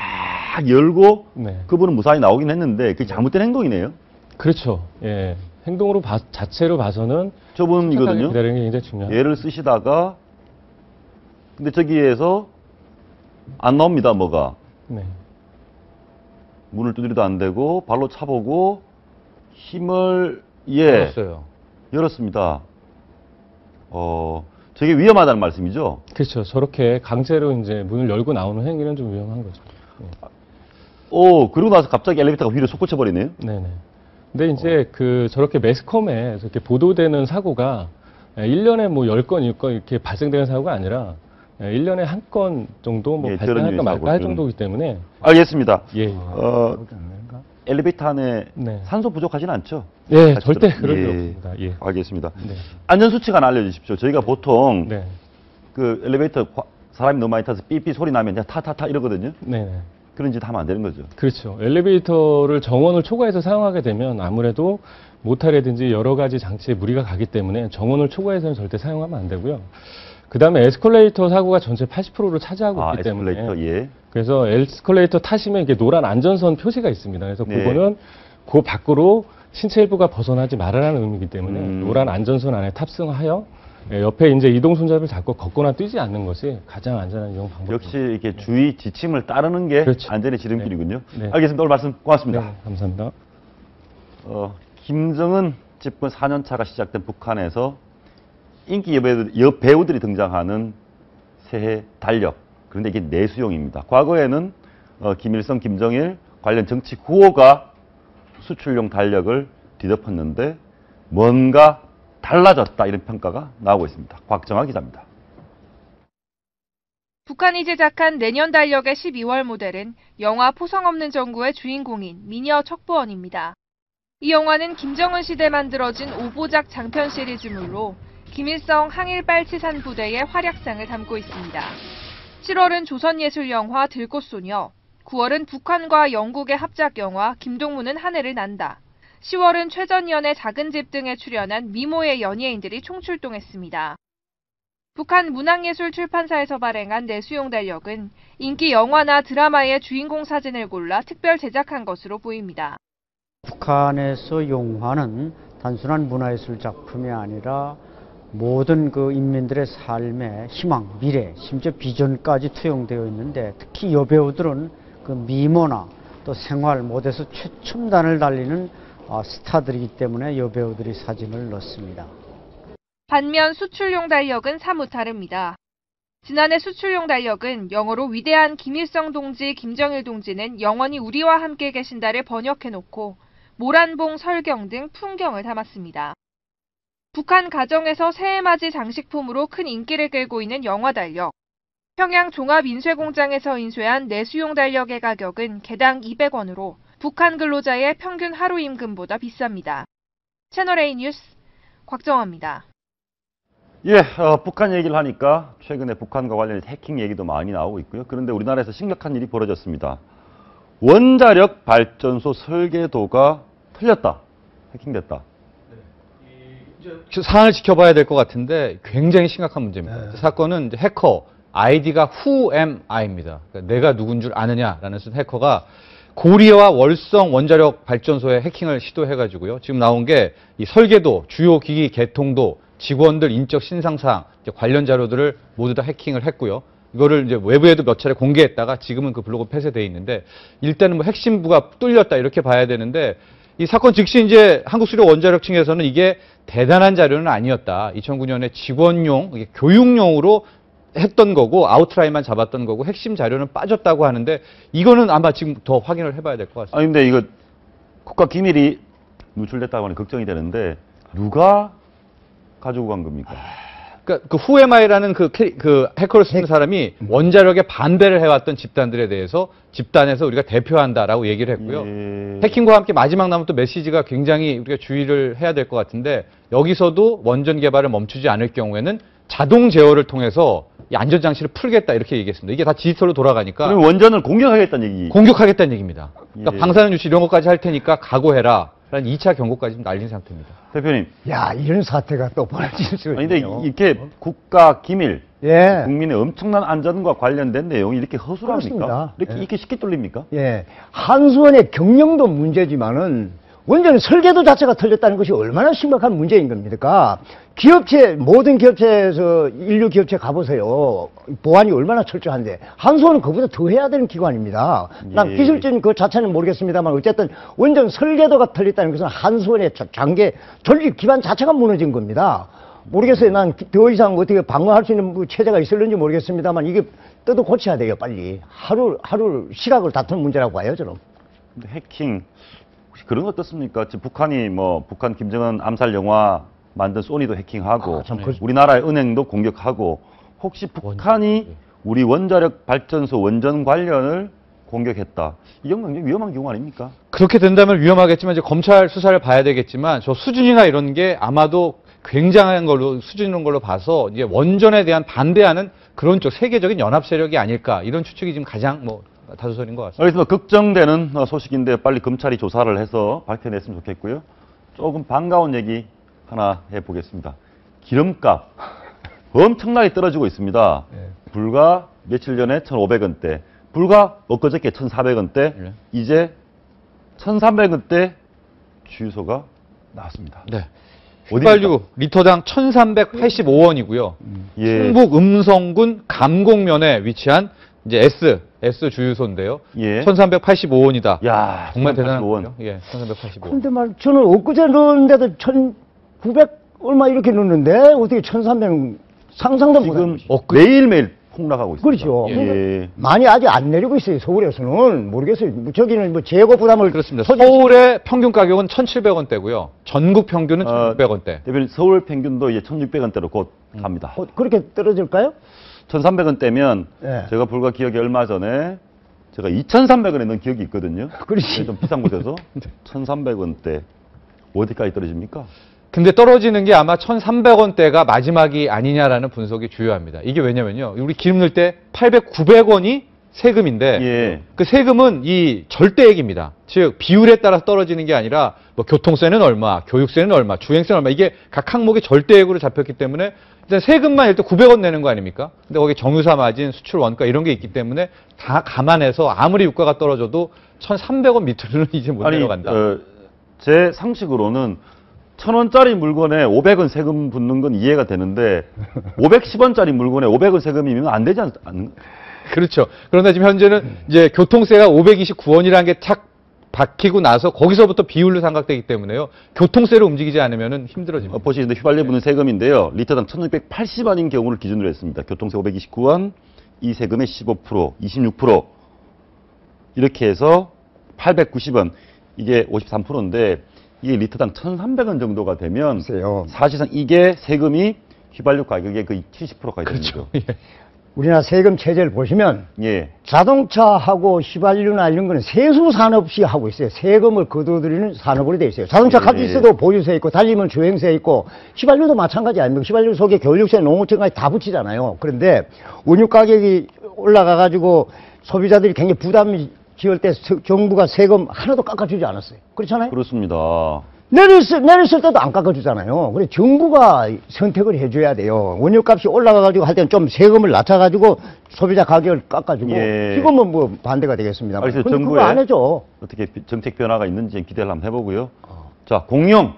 열고 그분은 무사히 나오긴 했는데 그게 잘못된 행동이네요. 그렇죠. 예. 행동으로 자체로 봐서는 저분이거든요. 기다리는 게 굉장히 중요합니다. 얘를 쓰시다가 근데 저기에서 안 나옵니다, 뭐가. 문을 두드려도 안 되고 발로 차보고 힘을 열었습니다. 되게 위험하다는 말씀이죠? 그렇죠. 저렇게 강제로 이제 문을 열고 나오는 행위는 좀 위험한 거죠. 그러고 나서 갑자기 엘리베이터가 위로 솟구쳐 버리네요? 네네. 근데 이제 저렇게 매스컴에 이렇게 보도되는 사고가 1년에 뭐 10건, 6건 이렇게 발생되는 사고가 아니라 1년에 한 건 정도 뭐 발생할까 말까 할 정도이기 때문에. 알겠습니다. 엘리베이터 안에 산소 부족하지는 않죠? 절대 그럴 리 없습니다. 알겠습니다. 안전수칙 하나 알려주십시오. 저희가 보통 그 엘리베이터 사람이 너무 많이 타서 삐삐 소리 나면 그냥 타타타 이러거든요. 그런 짓 하면 안 되는 거죠. 그렇죠. 엘리베이터를 정원을 초과해서 사용하게 되면 아무래도 모탈이라든지 여러 가지 장치에 무리가 가기 때문에 정원을 초과해서는 절대 사용하면 안 되고요. 그 다음에 에스컬레이터 사고가 전체 80%를 차지하고 있기 때문에. 에스컬레이터, 그래서 에스컬레이터 타시면 이게 노란 안전선 표시가 있습니다. 그래서 그거는 그 밖으로 신체 일부가 벗어나지 말아라는 의미이기 때문에 노란 안전선 안에 탑승하여 옆에 이제 이동 손잡이를 잡고 걷거나 뛰지 않는 것이 가장 안전한 이용 방법입니다. 역시 이렇게 주의 지침을 따르는 게 안전의 지름길이군요. 알겠습니다. 오늘 말씀 고맙습니다. 감사합니다. 김정은 집권 4년차가 시작된 북한에서 인기 여배우들이 등장하는 새해 달력. 그런데 이게 내수용입니다. 과거에는 김일성, 김정일 관련 정치 구호가 수출용 달력을 뒤덮었는데 뭔가 달라졌다 이런 평가가 나오고 있습니다. 곽정아 기자입니다. 북한이 제작한 내년 달력의 12월 모델은 영화 포성 없는 정구의 주인공인 미녀 척보원입니다. 이 영화는 김정은 시대 만들어진 5부작 장편 시리즈물로 김일성 항일 빨치산 부대의 활약상을 담고 있습니다. 7월은 조선예술영화 들꽃소녀, 9월은 북한과 영국의 합작영화 김동무는 한 해를 난다, 10월은 최전연의 작은 집 등에 출연한 미모의 연예인들이 총출동했습니다. 북한 문학예술출판사에서 발행한 내수용 달력은 인기 영화나 드라마의 주인공 사진을 골라 특별 제작한 것으로 보입니다. 북한에서 영화는 단순한 문화예술 작품이 아니라 모든 그 인민들의 삶의 희망, 미래, 심지어 비전까지 투영되어 있는데 특히 여배우들은 그 미모나 또 생활 모델에서 최첨단을 달리는 스타들이기 때문에 여배우들이 사진을 넣습니다. 반면 수출용 달력은 사뭇 다릅니다. 지난해 수출용 달력은 영어로 위대한 김일성 동지, 김정일 동지는 영원히 우리와 함께 계신다를 번역해놓고 모란봉, 설경 등 풍경을 담았습니다. 북한 가정에서 새해맞이 장식품으로 큰 인기를 끌고 있는 영화 달력. 평양 종합인쇄공장에서 인쇄한 내수용 달력의 가격은 개당 200원으로 북한 근로자의 평균 하루 임금보다 비쌉니다. 채널A 뉴스 곽정아입니다. 북한 얘기를 하니까 최근에 북한과 관련해서 해킹 얘기도 많이 나오고 있고요. 그런데 우리나라에서 심각한 일이 벌어졌습니다. 원자력 발전소 설계도가 틀렸다. 해킹됐다. 사안을 지켜봐야 될 것 같은데 굉장히 심각한 문제입니다. 사건은 이제 해커, 아이디가 Who am I입니다. 그러니까 내가 누군 줄 아느냐라는 해커가 고리와 월성 원자력 발전소에 해킹을 시도해가지고요. 지금 나온 게 이 설계도, 주요 기기 개통도, 직원들 인적 신상사항, 관련 자료들을 모두 다 해킹을 했고요. 이거를 이제 외부에도 몇 차례 공개했다가 지금은 그 블로그 폐쇄돼 있는데 일단은 뭐 핵심부가 뚫렸다 이렇게 봐야 되는데 이 사건 즉시 이제 한국수력원자력 측에서는 이게 대단한 자료는 아니었다. 2009년에 직원용, 교육용으로 했던 거고 아웃라인만 잡았던 거고 핵심 자료는 빠졌다고 하는데 이거는 아마 지금 더 확인을 해봐야 될 것 같습니다. 아니 근데 이거 국가 기밀이 누출됐다고 하면 걱정이 되는데 누가 가지고 간 겁니까? 그러니까 그 후에마이라는 그 해커를 쓴 사람이 원자력에 반대를 해왔던 집단들에 대해서 집단에서 우리가 대표한다라고 얘기를 했고요. 해킹과 함께 마지막 남은 또 메시지가 굉장히 우리가 주의를 해야 될 것 같은데 여기서도 원전 개발을 멈추지 않을 경우에는 자동 제어를 통해서 이 안전장치를 풀겠다 이렇게 얘기했습니다. 이게 다 디지털로 돌아가니까. 그럼 원전을 공격하겠다는 얘기. 공격하겠다는 얘기입니다. 그러니까 예. 방사능 유출 이런 것까지 할 테니까 각오해라. 라는 2차 경고까지 좀 날린 상태입니다. 대표님. 야, 이런 사태가 또 벌어질 수 있네요. 아니, 근데 이렇게 국가 기밀, 예. 국민의 엄청난 안전과 관련된 내용이 이렇게 허술합니까? 그렇습니다. 이렇게 쉽게 뚫립니까? 예. 한수원의 경영도 문제지만은 원전 설계도 자체가 틀렸다는 것이 얼마나 심각한 문제인 겁니까? 기업체, 모든 기업체에서 인류 기업체 가보세요. 보안이 얼마나 철저한데. 한수원은 그보다 더 해야 되는 기관입니다. 난 예. 기술적인 그 자체는 모르겠습니다만 어쨌든 원전 설계도가 틀렸다는 것은 한수원의 장계, 전립 기반 자체가 무너진 겁니다. 모르겠어요. 난 더 이상 어떻게 방어할 수 있는 뭐 체제가 있을는지 모르겠습니다만 이게 뜯어 고쳐야 돼요, 빨리. 하루 시각을 다투는 문제라고 봐요, 저는. 근데 해킹, 혹시 그런 거 어떻습니까? 지금 북한이 북한 김정은 암살 영화 만든 소니도 해킹하고, 우리나라의 은행도 공격하고, 혹시 북한이 우리 원자력 발전소 원전 관련을 공격했다. 이건 굉장히 위험한 경우 아닙니까? 그렇게 된다면 위험하겠지만 이제 검찰 수사를 봐야 되겠지만 저 수준이나 이런 게 아마도 굉장한 걸로 수준인 걸로 봐서 이제 원전에 대한 반대하는 그런 쪽 세계적인 연합 세력이 아닐까 이런 추측이 지금 가장 다수설인 것 같습니다. 알겠습니다. 걱정되는 소식인데 빨리 검찰이 조사를 해서 밝혀냈으면 좋겠고요. 조금 반가운 얘기 하나 해보겠습니다. 기름값 엄청나게 떨어지고 있습니다. 불과 며칠 전에 1,500원대, 불과 엊그저께 1,400원대, 이제 1,300원대 주유소가 나왔습니다. 네. 휘발유 리터당 1,385원이고요. 예. 충북 음성군 감곡면에 위치한 이제 S 주유소인데요. 예. 1,385원이다. 야, 정말 대단한 1,385원. 거죠. 예, 1,385원. 근데 저는 엊그제 넣었는데도 1,900 얼마 이렇게 넣었는데 어떻게 1,300 상상도 지금 못하고 매일매일 폭락하고 있습니다. 그렇죠. 예. 많이 아직 안 내리고 있어요. 서울에서는 모르겠어요. 저기는 재고 부담을 그렇습니다. 서울의 평균 가격은 1,700원대고요. 전국 평균은 1,600원대. 대표님, 서울 평균도 이제 1,600원대로 곧 갑니다. 그렇게 떨어질까요? 1,300원대면 예. 제가 불과 기억에 얼마 전에 제가 2,300원에 넣은 기억이 있거든요. 그렇지. 좀 비싼 곳에서 1,300원대 어디까지 떨어집니까? 근데 떨어지는 게 아마 1,300원대가 마지막이 아니냐라는 분석이 주요합니다. 이게 왜냐면요. 우리 기름 넣을 때 800, 900원이 세금인데 예. 그 세금은 이 절대액입니다. 즉 비율에 따라서 떨어지는 게 아니라 교통세는 얼마, 교육세는 얼마, 주행세는 얼마 이게 각 항목이 절대액으로 잡혔기 때문에 일단 세금만 일단 900원 내는 거 아닙니까? 근데 거기 정유사 마진, 수출 원가 이런 게 있기 때문에 다 감안해서 아무리 유가가 떨어져도 1,300원 밑으로는 이제 못 내려간다. 제 상식으로는 1,000원짜리 물건에 500원 세금 붙는 건 이해가 되는데 510원짜리 물건에 500원 세금이면 안 되지 않습니까? 그렇죠. 그런데 지금 현재는 이제 교통세가 529원이라는 게 착 박히고 나서 거기서부터 비율로 삼각되기 때문에요. 교통세로 움직이지 않으면 힘들어집니다. 보시는데 휘발유 붙는 세금인데요. 리터당 1,680원인 경우를 기준으로 했습니다. 교통세 529원, 이 세금의 15%, 26% 이렇게 해서 890원, 이게 53%인데 이게 리터당 1,300원 정도가 되면 사실상 이게 세금이 휘발유 가격의 거의 70%까지 그렇죠. 됩니다. 예. 우리나라 세금 체제를 보시면 예. 자동차하고 휘발유나 이런 거는 세수 산업시 하고 있어요. 세금을 거둬들이는 산업으로 돼 있어요. 자동차 가지고 있어도 보유세 있고 달리면 주행세 있고 휘발유도 마찬가지 아닙니까? 휘발유 속에 교육세, 농어촌까지 다 붙이잖아요. 그런데 원유 가격이 올라가 가지고 소비자들이 굉장히 부담이 지을 때 정부가 세금 하나도 깎아주지 않았어요. 그렇잖아요? 그렇습니다. 내렸을 때도 안 깎아주잖아요. 그래 정부가 선택을 해줘야 돼요. 원유값이 올라가가지고 할 때는 좀 세금을 낮춰가지고 소비자 가격을 깎아주고 지금은 뭐 반대가 되겠습니다. 알겠습니다. 근데 그거 안 해줘. 어떻게 정책 변화가 있는지 기대를 한번 해보고요. 자, 공룡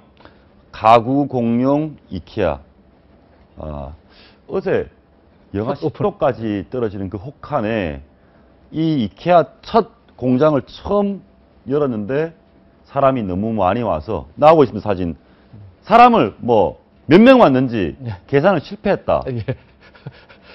가구 공룡 이케아. 어제 영하 10도까지 떨어지는 그 혹한에 이 이케아 첫 공장을 처음 열었는데 사람이 너무 많이 와서 나오고 있습니다. 사진. 사람을 몇 명 왔는지 계산을 실패했다. 예.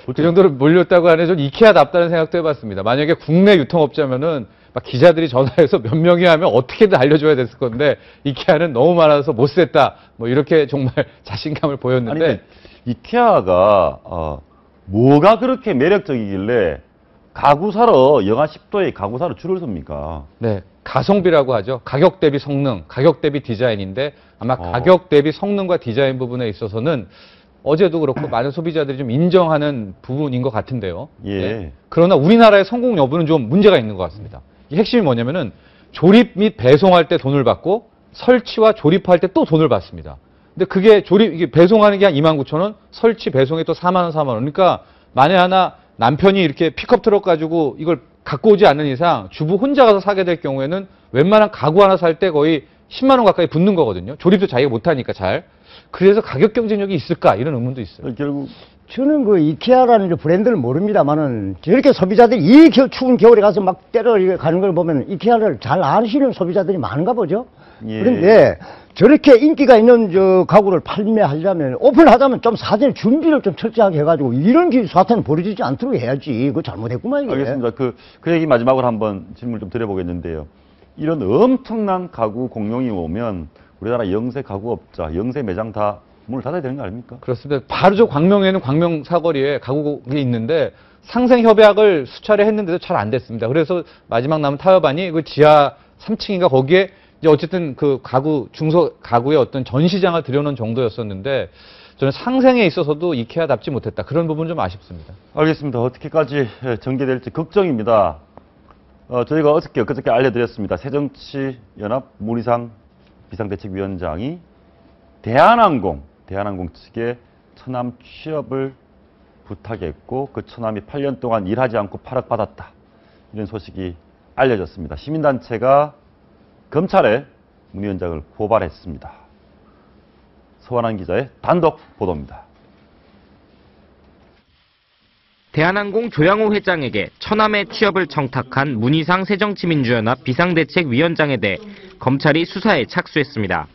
그 정도로 몰렸다고 하네. 전 이케아답다는 생각도 해봤습니다. 만약에 국내 유통업자면은 막 기자들이 전화해서 몇 명이 하면 어떻게든 알려줘야 됐을 건데 이케아는 너무 많아서 못 셌다. 이렇게 정말 자신감을 보였는데. 아니, 이케아가 뭐가 그렇게 매력적이길래 가구 사러 영하 10도에 가구 사러 줄을 섭니까? 네, 가성비라고 하죠. 가격 대비 성능, 가격 대비 디자인인데 아마 가격 대비 성능과 디자인 부분에 있어서는 어제도 그렇고 많은 소비자들이 좀 인정하는 부분인 것 같은데요. 예. 네. 그러나 우리나라의 성공 여부는 좀 문제가 있는 것 같습니다. 이 핵심이 뭐냐면은 조립 및 배송할 때 돈을 받고 설치와 조립할 때 또 돈을 받습니다. 근데 그게 이게 배송하는 게 한 29,000원, 설치 배송에 또 4만 원, 4만 원. 그러니까 만에 하나 남편이 이렇게 픽업 트럭 가지고 이걸 갖고 오지 않는 이상 주부 혼자 가서 사게 될 경우에는 웬만한 가구 하나 살 때 거의 10만 원 가까이 붙는 거거든요. 조립도 자기가 못하니까 잘. 그래서 가격 경쟁력이 있을까 이런 의문도 있어요. 결국 저는 그 이케아라는 브랜드를 모릅니다만은 저렇게 소비자들이 이 추운 겨울에 가서 막 때려 가는 걸 보면 이케아를 잘 아시는 소비자들이 많은가 보죠. 예. 그런데 저렇게 인기가 있는 저 가구를 판매하려면 오픈하자면 좀 사전에 준비를 좀 철저하게 해가지고 이런 사태는 벌어지지 않도록 해야지. 그거 잘못했구만 이게. 알겠습니다. 그 얘기 마지막으로 한번 질문 좀 드려보겠는데요. 이런 엄청난 가구 공룡이 오면 우리나라 영세 가구업자, 영세 매장 다 문을 닫아야 되는 거 아닙니까? 그렇습니다. 바로 저 광명에는 광명 사거리에 가구가 있는데 상생 협약을 수차례 했는데도 잘 안 됐습니다. 그래서 마지막 남은 타협안이 그 지하 3층인가 거기에 이제 어쨌든 그 가구 중소 가구의 어떤 전시장을 들여놓은 정도였었는데 저는 상생에 있어서도 이케아답지 못했다. 그런 부분 좀 아쉽습니다. 알겠습니다. 어떻게까지 전개될지 걱정입니다. 저희가 그저께 알려드렸습니다. 새정치연합 문희상 비상대책위원장이 대한항공 측에 처남 취업을 부탁했고 그 처남이 8년 동안 일하지 않고 8억 받았다. 이런 소식이 알려졌습니다. 시민단체가 검찰에 문 위원장을 고발했습니다. 서완환 기자의 단독 보도입니다. 대한항공 조양호 회장에게 처남의 취업을 청탁한 문희상 새정치민주연합 비상대책위원장에 대해 검찰이 수사에 착수했습니다.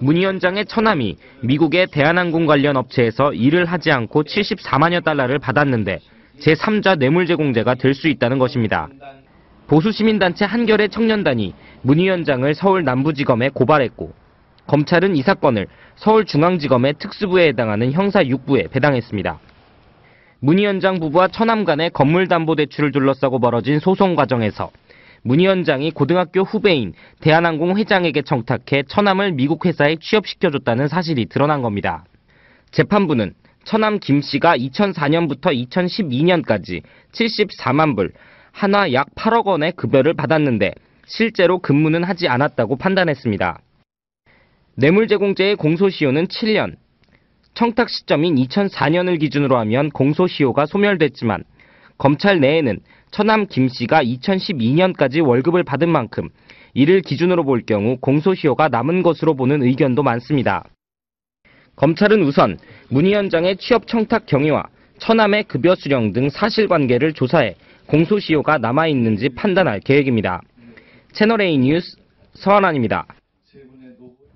문 위원장의 처남이 미국의 대한항공 관련 업체에서 일을 하지 않고 74만여 달러를 받았는데 제3자 뇌물제공죄가 될 수 있다는 것입니다. 보수시민단체 한겨레 청년단이 문 위원장을 서울 남부지검에 고발했고 검찰은 이 사건을 서울중앙지검의 특수부에 해당하는 형사 6부에 배당했습니다. 문 위원장 부부와 처남 간의 건물담보대출을 둘러싸고 벌어진 소송 과정에서 문 위원장이 고등학교 후배인 대한항공 회장에게 청탁해 처남을 미국 회사에 취업시켜줬다는 사실이 드러난 겁니다. 재판부는 처남 김 씨가 2004년부터 2012년까지 74만 불, 한화 약 8억 원의 급여를 받았는데 실제로 근무는 하지 않았다고 판단했습니다. 뇌물제공죄의 공소시효는 7년, 청탁 시점인 2004년을 기준으로 하면 공소시효가 소멸됐지만 검찰 내에는 처남 김 씨가 2012년까지 월급을 받은 만큼 이를 기준으로 볼 경우 공소시효가 남은 것으로 보는 의견도 많습니다. 검찰은 우선 문 위원장의 취업 청탁 경위와 처남의 급여 수령 등 사실관계를 조사해 공소시효가 남아있는지 판단할 계획입니다. 채널A 뉴스 서한환입니다.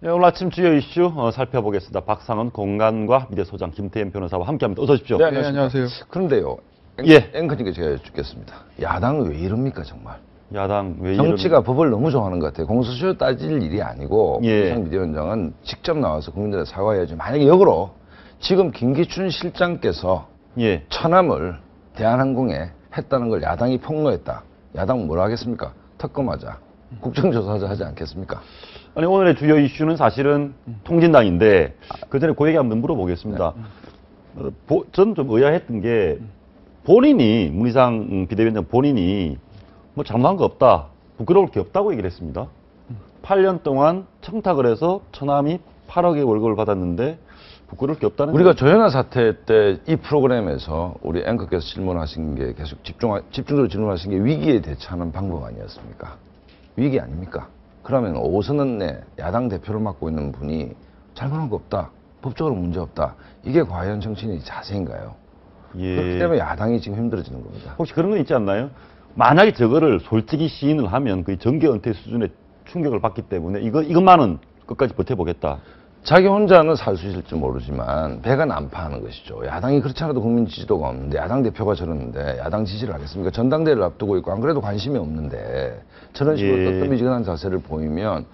네, 오늘 아침 주요 이슈 살펴보겠습니다. 박상은 공간과 미래소장 김태현 변호사와 함께합니다. 어서 오십시오. 네, 안녕하세요. 그런데요, 앵커님께 제가 여쭙겠습니다. 야당은 왜 이럽니까 정말? 야당 왜 정치가 법을 너무 좋아하는 것 같아요. 공소시효 따질 일이 아니고 문희상 비대위원장은 직접 나와서 국민들한테 사과해야죠. 만약에 역으로 지금 김기춘 실장께서 처남을 대한항공에 했다는 걸 야당이 폭로했다. 야당은 뭐라 하겠습니까? 특검하자. 국정조사하자 하지 않겠습니까? 아니, 오늘의 주요 이슈는 사실은 통진당인데 그 전에 그 얘기 한번 물어보겠습니다. 저는 좀 의아했던 게 본인이 문희상 비대위원장 본인이 뭐 잘못한 거 없다, 부끄러울 게 없다고 얘기를 했습니다. 8년 동안 청탁을 해서 처남이 8억의 월급을 받았는데 부끄러울 게 없다는. 우리가 조현아 사태 때 이 프로그램에서 우리 앵커께서 질문하신 게 계속 집중적으로 질문하신 게 위기에 대처하는 방법 아니었습니까? 위기 아닙니까? 그러면 오선언내 야당 대표를 맡고 있는 분이 잘못한 거 없다, 법적으로 문제 없다, 이게 과연 정치인의 자세인가요? 그렇기 때문에 야당이 지금 힘들어지는 겁니다. 혹시 그런 건 있지 않나요? 만약에 저거를 솔직히 시인을 하면 거의 정계 은퇴 수준의 충격을 받기 때문에 이것만은 끝까지 버텨보겠다. 자기 혼자는 살 수 있을지 모르지만 배가 난파하는 것이죠. 야당이 그렇지 않아도 국민 지지도가 없는데 야당 대표가 저러는데 야당 지지를 하겠습니까? 전당대회를 앞두고 있고 안 그래도 관심이 없는데 저런 식으로 뜨뜨미지근한 자세를 보이면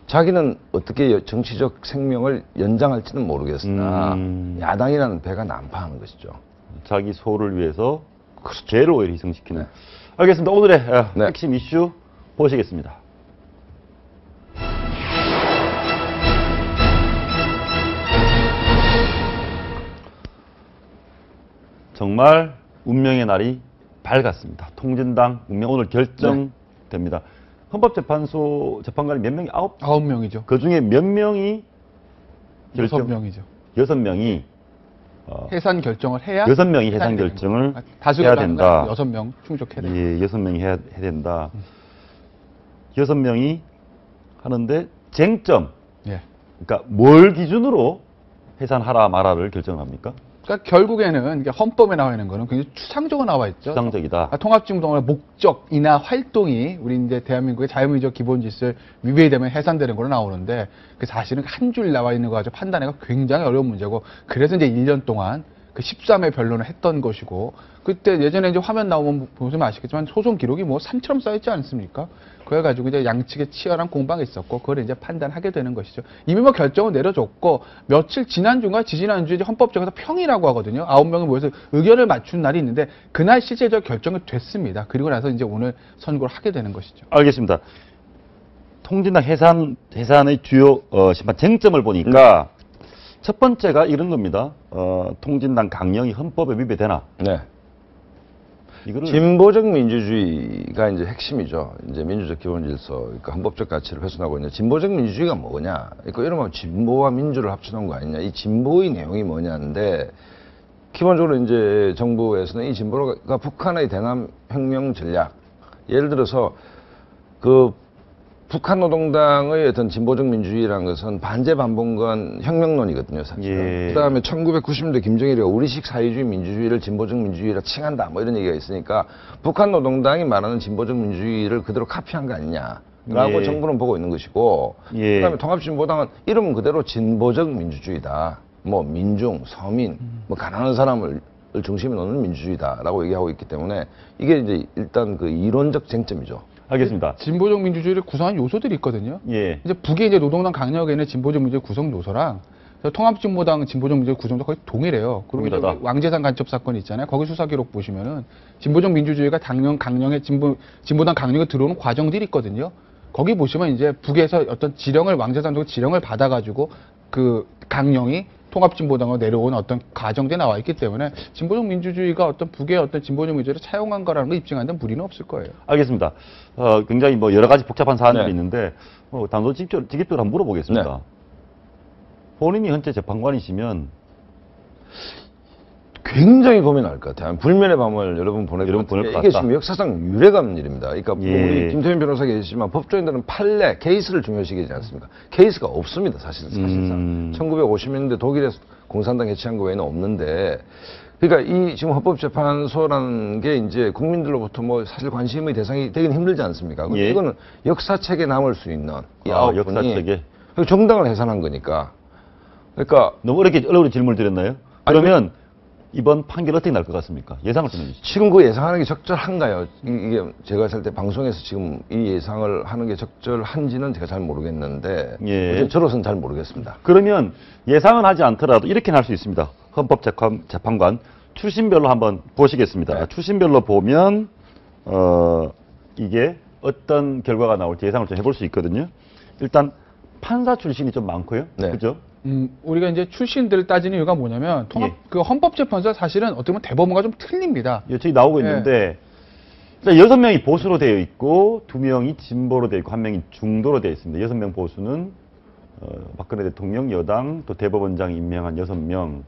자기는 어떻게 정치적 생명을 연장할지는 모르겠으나 야당이라는 배가 난파하는 것이죠. 자기 소를 위해서 죄를 오히려 희생시키는. 알겠습니다. 오늘의 핵심 이슈 보시겠습니다. 정말 운명의 날이 밝았습니다. 통진당 운명 오늘 결정됩니다. 헌법재판소 재판관이 몇 명이? 9명이죠. 그 중에 몇 명이 6명이죠. 6명이 해산 결정을 해야 6명이 해산 결정을 해야 된다. 6명 충족해야 된다. 예, 6명이 해야 된다. 6명이 하는데 쟁점. 예. 그러니까 뭘 기준으로 해산하라 마라를 결정합니까? 그러니까 결국에는 헌법에 나와 있는 거는 굉장히 추상적으로 나와 있죠. 추상적이다. 통합진보당의 목적이나 활동이 우리 이제 대한민국의 자유민주적 기본 질서에 위배되면 해산되는 걸로 나오는데 그 사실은 한 줄 나와 있는 거 가지고 판단하기가 굉장히 어려운 문제고 그래서 이제 1년 동안 그 13회 변론을 했던 것이고 그때 예전에 이제 화면 나오면 보시면 아시겠지만 소송 기록이 뭐 산처럼 쌓여있지 않습니까? 그래가지고 이제 양측의 치열한 공방이 있었고 그걸 이제 판단하게 되는 것이죠. 이미 뭐 결정은 내려줬고 며칠 지난주인가 지지난주에 이제 헌법재판소 평이라고 하거든요. 9명이 모여서 의견을 맞춘 날이 있는데 그날 실제적 결정이 됐습니다. 그리고 나서 이제 오늘 선고를 하게 되는 것이죠. 알겠습니다. 통진당 해산의 주요 심판 쟁점을 보니까 첫 번째가 이런 겁니다. 통진당 강령이 헌법에 위배되나? 네. 이거를 진보적 민주주의가 이제 핵심이죠. 이제 민주적 기본 질서, 그러니까 헌법적 가치를 훼손하고 있는 진보적 민주주의가 뭐냐? 그러니까 이러면 진보와 민주를 합쳐놓은 거 아니냐? 이 진보의 내용이 뭐냐인데 기본적으로 이제 정부에서는 이 진보가 북한의 대남 혁명 전략, 예를 들어서 그 북한 노동당의 어떤 진보적 민주주의라는 것은 반제 반봉건 혁명론이거든요, 사실은. 예. 그다음에 1990년대 김정일이가 우리식 사회주의 민주주의를 진보적 민주주의라 칭한다, 뭐 이런 얘기가 있으니까 북한 노동당이 말하는 진보적 민주주의를 그대로 카피한 거 아니냐라고 예. 정부는 보고 있는 것이고, 예. 그다음에 통합진보당은 이름은 그대로 진보적 민주주의다, 뭐 민중, 서민, 뭐 가난한 사람을 중심에 놓는 민주주의다라고 얘기하고 있기 때문에 이게 이제 일단 그 이론적 쟁점이죠. 알겠습니다. 진보적 민주주의를 구성한 요소들이 있거든요. 예. 이제 북의 이제 노동당 강력에 있는 진보적 민주주의 구성 요소랑 통합진보당 진보적 민주주의 구성도 거의 동일해요. 그리고 이제 왕재산 간첩 사건이 있잖아요. 거기 수사 기록 보시면은 진보적 민주주의가 강령의 진보당 강령에 들어오는 과정들이 있거든요. 거기 보시면 이제 북에서 어떤 지령을 왕재산 쪽 지령을 받아가지고 그 강령이 통합진보당으로 내려온 어떤 과정들이 나와 있기 때문에 진보적 민주주의가 어떤 북의 어떤 진보적 민주주의를 차용한 거라는 걸 입증하는 데 무리는 없을 거예요. 알겠습니다. 굉장히 뭐 여러 가지 복잡한 사안들이 네. 있는데 직접적으로 한번 물어보겠습니다. 네. 본인이 현재 재판관이시면 굉장히 고민할 것 같아요. 불면의 밤을 여러분 보낼 것 같아요. 이게 지금 역사상 유례가 없는 일입니다. 그러니까 예. 우리 김태현 변호사 계시지만 법조인들은 판례, 케이스를 중요시하지 않습니까? 케이스가 없습니다. 사실상. 1950년대 독일에서 공산당 해체한 거 외에는 없는데, 그러니까 이 지금 헌법재판소라는 게 이제 국민들로부터 뭐 사실 관심의 대상이 되긴 힘들지 않습니까? 예. 이거는 역사책에 남을 수 있는 이 9분이 역사책에 정당을 해산한 거니까. 그러니까 너무 어려운 질문을 드렸나요? 그러면 이번 판결 어떻게 날 것 같습니까? 예상을 좀 해주시죠. 지금 그 예상하는 게 적절한가요? 이게 제가 살 때 방송에서 지금 이 예상을 하는 게 적절한지는 제가 잘 모르겠는데 예. 저로서는 잘 모르겠습니다. 그러면 예상은 하지 않더라도 이렇게 할 수 있습니다. 헌법재판관 출신별로 한번 보시겠습니다. 네. 출신별로 보면 이게 어떤 결과가 나올지 예상을 좀 해볼 수 있거든요. 일단 판사 출신이 좀 많고요. 네. 그죠? 우리가 이제 출신들을 따지는 이유가 뭐냐면 그 헌법재판소가 사실은 어떻게 보면 대법원과 좀 틀립니다. 여기 나오고 있는데 일단 6명이 보수로 되어 있고 2명이 진보로 되어 있고 1명이 중도로 되어 있습니다. 6명 보수는 박근혜 대통령, 여당, 또 대법원장이 임명한 6명.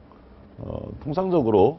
통상적으로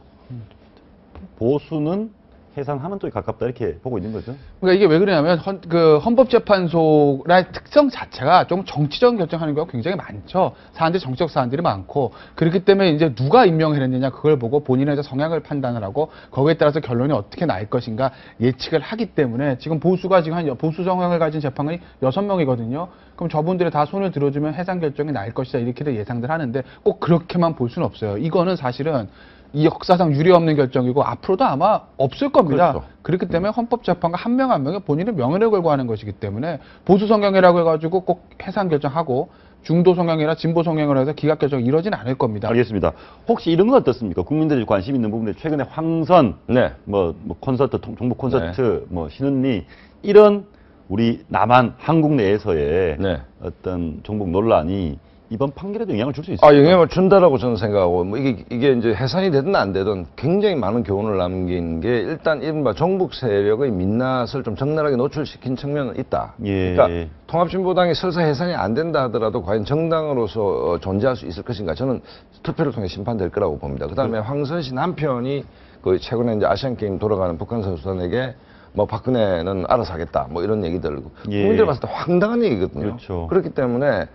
보수는 해산하는 쪽에 가깝다 이렇게 보고 있는 거죠. 그러니까 이게 왜 그러냐면 헌법재판소의 특성 자체가 좀 정치적 결정하는 경우가 굉장히 많죠. 사안들 정치적 사안들이 많고 그렇기 때문에 이제 누가 임명했느냐 그걸 보고 본인의 성향을 판단을 하고 거기에 따라서 결론이 어떻게 날 것인가 예측을 하기 때문에 지금 보수가 지금 보수 성향을 가진 재판관이 6명이거든요. 그럼 저분들이 다 손을 들어주면 해산 결정이 날 것이다 이렇게들 예상들 하는데 꼭 그렇게만 볼 수는 없어요. 이거는 사실은 이 역사상 유례 없는 결정이고 앞으로도 아마 없을 겁니다. 그렇죠. 그렇기 때문에 헌법재판관 한 명 한 명이 본인의 명예를 걸고 하는 것이기 때문에 보수 성향이라고 해가지고 꼭 해산 결정하고 중도 성향이나 진보 성향으로 해서 기각 결정이 이러진 않을 겁니다. 알겠습니다. 혹시 이런 건 어떻습니까? 국민들이 관심 있는 부분에 최근에 황선, 네. 뭐 콘서트, 종북 콘서트, 뭐 신은리 이런 우리 남한 한국 내에서의 네. 어떤 종북 논란이 이번 판결에도 영향을 줄 수 있습니다. 영향을 준다라고 저는 생각하고, 뭐 이게 이제 해산이 되든 안 되든 굉장히 많은 교훈을 남긴 게 일단 이른바 정북 세력의 민낯을 좀 적나라하게 노출시킨 측면은 있다. 예. 그러니까 통합진보당이 설사 해산이 안 된다 하더라도 과연 정당으로서 존재할 수 있을 것인가? 저는 투표를 통해 심판될 거라고 봅니다. 그다음에 황선 씨 남편이 그 최근에 이제 아시안 게임 돌아가는 북한 선수단에게 뭐 박근혜는 알아서 하겠다 뭐 이런 얘기들 국민들 봤을 때 황당한 얘기거든요. 그렇죠. 그렇기 때문에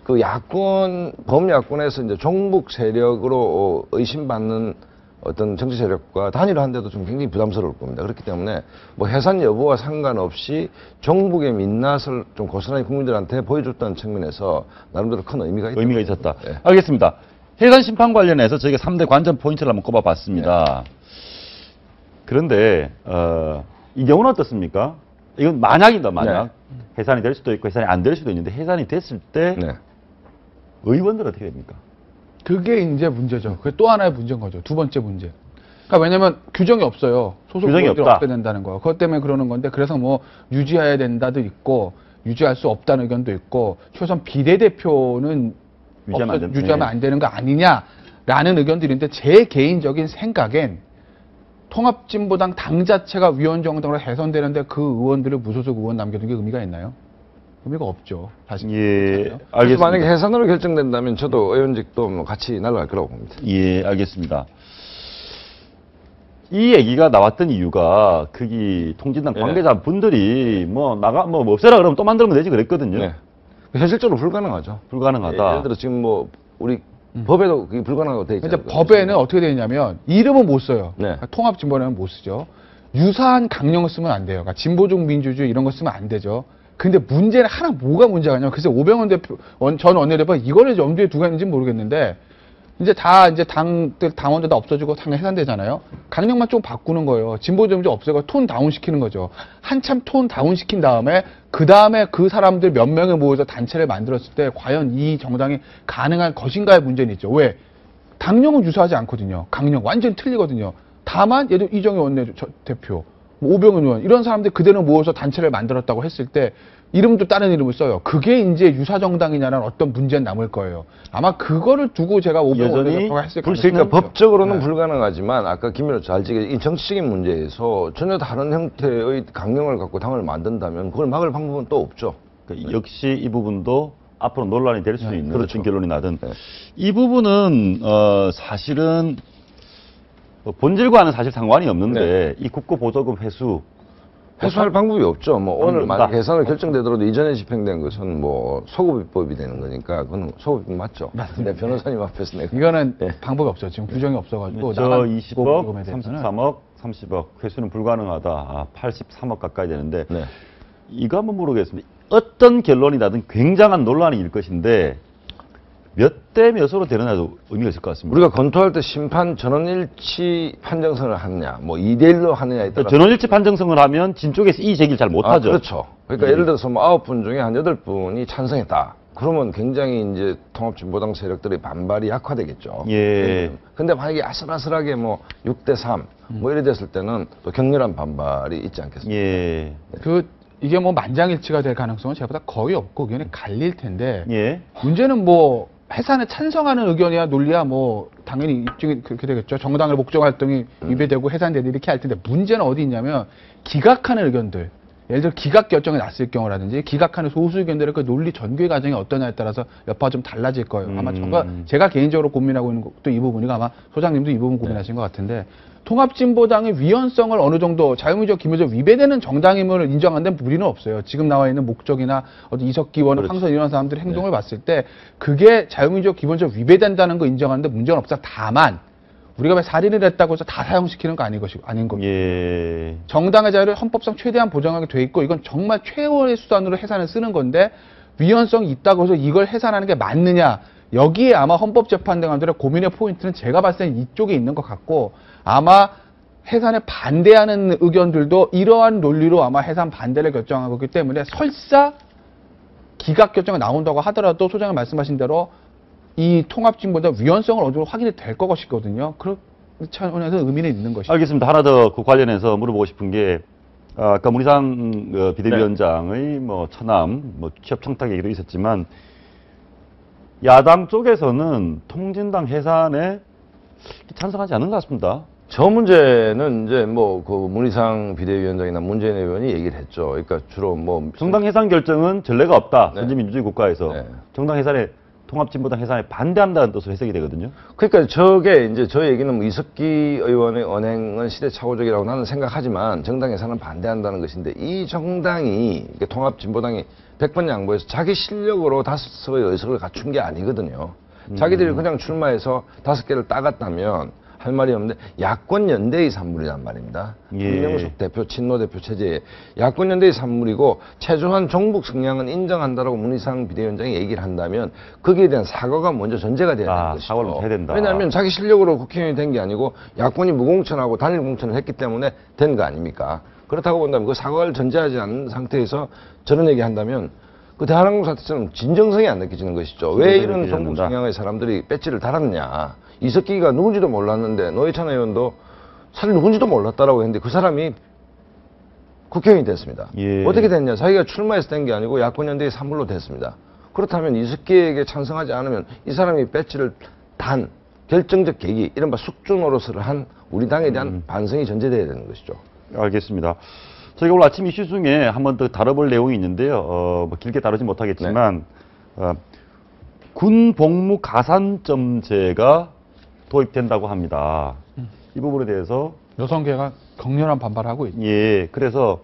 그 야권 범야권에서 이제 종북 세력으로 의심받는 어떤 정치 세력과 단일화한데도 좀 굉장히 부담스러울 겁니다. 그렇기 때문에 뭐 해산 여부와 상관없이 종북의 민낯을 좀 고스란히 국민들한테 보여줬다는 측면에서 나름대로 큰 의미가 있었다. 네. 알겠습니다. 해산 심판 관련해서 저희가 3대 관전 포인트를 한번 꼽아봤습니다. 네. 그런데 이 경우는 어떻습니까? 이건 만약입니다. 만약 네. 해산이 될 수도 있고 해산이 안 될 수도 있는데 해산이 됐을 때 네. 의원들 어떻게 됩니까? 그게 이제 문제죠. 그게 또 하나의 문제인 거죠. 두 번째 문제. 그러니까 왜냐면 규정이 없어요. 소속 의원들이 없게 된다는 거. 그것 때문에 그러는 건데 그래서 뭐 유지해야 된다도 있고 유지할 수 없다는 의견도 있고 최소한 비례대표는 유지하면 안 되는 거 아니냐라는 의견들인데 제 개인적인 생각엔 통합진보당 당 자체가 위원 정당으로 해산되는데 그 의원들을 무소속 의원 남겨둔 게 의미가 있나요? 의미가 없죠. 다시. 예, 알겠습니다. 만약에 해산으로 결정된다면 저도 의원직도 뭐 같이 날아갈 거라고 봅니다. 예, 알겠습니다. 이 얘기가 나왔던 이유가 거기 통진당 관계자분들이 뭐 없애라 그러면 또 만들면 되지 그랬거든요. 네. 현실적으로 불가능하죠. 불가능하다. 예, 예를 들어 지금 뭐 우리 법에도 그게 불가능하다고 돼 있잖아요. 이제 법에는 어떻게 되어 있냐면 이름은 못 써요. 네. 통합진보는 못 쓰죠. 유사한 강령을 쓰면 안 돼요. 그러니까 진보적 민주주의 이런 거 쓰면 안 되죠. 근데 문제는 하나 뭐가 문제가 있냐면 글쎄 오병헌 대표 전 원내대표 이거를 염두에 두고 있는지 모르겠는데 이제 다 이제 당원들 다 없어지고 당 해산되잖아요. 강령만 좀 바꾸는 거예요. 진보적 좀 없애고 톤 다운 시키는 거죠. 한참 톤 다운 시킨 다음에 그 사람들 몇 명을 모여서 단체를 만들었을 때 과연 이 정당이 가능한 것인가의 문제는 있죠. 왜? 당령은 유사하지 않거든요. 강령 완전 틀리거든요. 다만 예를 들어 이정희 원내대표 오병헌 의원 이런 사람들 그대로 모여서 단체를 만들었다고 했을 때 이름도 다른 이름을 써요. 그게 이제 유사정당이냐는 어떤 문제는 남을 거예요. 아마 그거를 두고 제가 오병헌 원내대표가 했을 가능성이 그러니까 법적으로는 불가능하지만 아까 김민호 잘 지게 이 정치적인 문제에서 전혀 다른 형태의 강령을 갖고 당을 만든다면 그걸 막을 방법은 또 없죠. 그러니까 역시 이 부분도 앞으로 논란이 될 수 있는 어떤 결론이 나든 이 부분은 사실은 본질과는 사실 상관이 없는데 이 국고보조금 회수할 방법이 없죠. 뭐 오늘 만약 해산을 결정되더라도 이전에 집행된 것은 뭐 소급입법이 되는 거니까 그건 소급입법 맞죠. 맞습니다. 내 변호사님 앞에서 내가 이거는 방법이 없죠. 지금 규정이 없어가지고 저 20억, 33억, 30억 회수는 불가능하다. 83억 가까이 되는데 이거 한번 물어보겠습니다. 어떤 결론이 나든 굉장한 논란이 일 것인데 몇 대 몇으로 되느냐도 의미가 있을 것 같습니다. 우리가 검토할 때 심판 전원일치 판정선을 하느냐, 뭐 2대1로 하느냐에 따라 전원일치 판정선을 하면 진 쪽에서 이의 제기를 잘 못하죠. 그렇죠. 그러니까 예를 들어서 뭐 9분 중에 한 8분이 찬성했다. 그러면 굉장히 이제 통합진보당 세력들의 반발이 약화되겠죠. 예. 근데 만약에 아슬아슬하게 뭐 6대3 뭐 이래 됐을 때는 또 격렬한 반발이 있지 않겠습니까? 예. 이게 뭐 만장일치가 될 가능성은 제보다 거의 없고 의견이 갈릴 텐데 문제는 뭐 해산에 찬성하는 의견이야 논리야 뭐 당연히 입증이 그렇게 되겠죠. 정당을 목적 활동이 위배되고 해산되고 이렇게 할 텐데 문제는 어디 있냐면 기각하는 의견들. 예를 들어 기각 결정이 났을 경우라든지 기각하는 소수 의견들의 그 논리 전개 과정이 어떠냐에 따라서 여파가 좀 달라질 거예요. 아마 제가 개인적으로 고민하고 있는 것도 이 부분이고 아마 소장님도 이 부분 고민하신 것 같은데 통합진보당의 위헌성을 어느 정도 자유민주적, 기본적 위배되는 정당임을 인정하는 우리는 없어요. 지금 나와 있는 목적이나 어떤 이석기 의원, 황선 이런 사람들의 행동을 봤을 때 그게 자유민주적, 기본적 위배된다는 거 인정하는데 문제는 없다. 다만 우리가 왜 살인을 했다고 해서 다 사형시키는 거 아닌 겁니다. 정당의 자유를 헌법상 최대한 보장하게 돼 있고 이건 정말 최고의 수단으로 해산을 쓰는 건데 위헌성이 있다고 해서 이걸 해산하는 게 맞느냐. 여기에 아마 헌법재판관들의 고민의 포인트는 제가 봤을 때는 이쪽에 있는 것 같고 아마 해산에 반대하는 의견들도 이러한 논리로 아마 해산 반대를 결정한 거기 때문에 설사 기각 결정이 나온다고 하더라도 소장님 말씀하신 대로 이 통합진보다 위헌성을 어느 정도 확인이 될 것이거든요. 그런 차원에서 의미는 있는 것이죠. 알겠습니다. 하나 더 그 관련해서 물어보고 싶은 게 아까 문희상 비대위원장의 뭐 처남 뭐 취업 청탁 얘기도 있었지만 야당 쪽에서는 통진당 해산에 찬성하지 않는 것 같습니다. 저 문제는 이제 뭐 그 문희상 비대위원장이나 문재인 의원이 얘기를 했죠. 그러니까 주로 뭐 정당 해산 결정은 전례가 없다. 네. 전제민주주의 국가에서 네. 정당 해산에 통합진보당 해산에 반대한다는 뜻으로 해석이 되거든요. 그러니까 저게 이제 저 얘기는 뭐 이석기 의원의 언행은 시대착오적이라고 나는 생각하지만 정당 해산은 반대한다는 것인데 이 정당이 통합진보당이 100번 양보해서 자기 실력으로 5석의 의석을 갖춘 게 아니거든요. 자기들이 그냥 출마해서 5개를 따갔다면 할 말이 없는데 야권 연대의 산물이란 말입니다. 김명숙 대표, 친노 대표 체제에 야권 연대의 산물이고 최소한 종북 성향은 인정한다라고 문희상 비대위원장이 얘기를 한다면 거기에 대한 사과가 먼저 전제가 돼야 되는 것이죠. 사과를 해야 된다. 왜냐하면 자기 실력으로 국회의원이 된 게 아니고 야권이 무공천하고 단일 공천을 했기 때문에 된 거 아닙니까? 그렇다고 본다면 그 사과를 전제하지 않는 상태에서 저런 얘기 한다면 그 대한항공 사태처럼 진정성이 안 느껴지는 것이죠. 왜 이런 종북 성향의 사람들이 배지를 달았냐. 이석기가 누군지도 몰랐는데 노회찬 의원도 사실 누군지도 몰랐다라고 했는데 그 사람이 국회의원이 됐습니다. 어떻게 됐냐. 자기가 출마해서 된 게 아니고 야권연대의 산물로 됐습니다. 그렇다면 이석기에게 찬성하지 않으면 이 사람이 배지를 단 결정적 계기 이른바 숙주 노릇을 한 우리 당에 대한 반성이 전제돼야 되는 것이죠. 알겠습니다. 저희가 오늘 아침 이슈 중에 한 번 더 다뤄볼 내용이 있는데요. 뭐 길게 다루지 못하겠지만 군 복무 가산점제가 도입된다고 합니다. 이 부분에 대해서 여성계가 격렬한 반발하고 있죠. 예, 그래서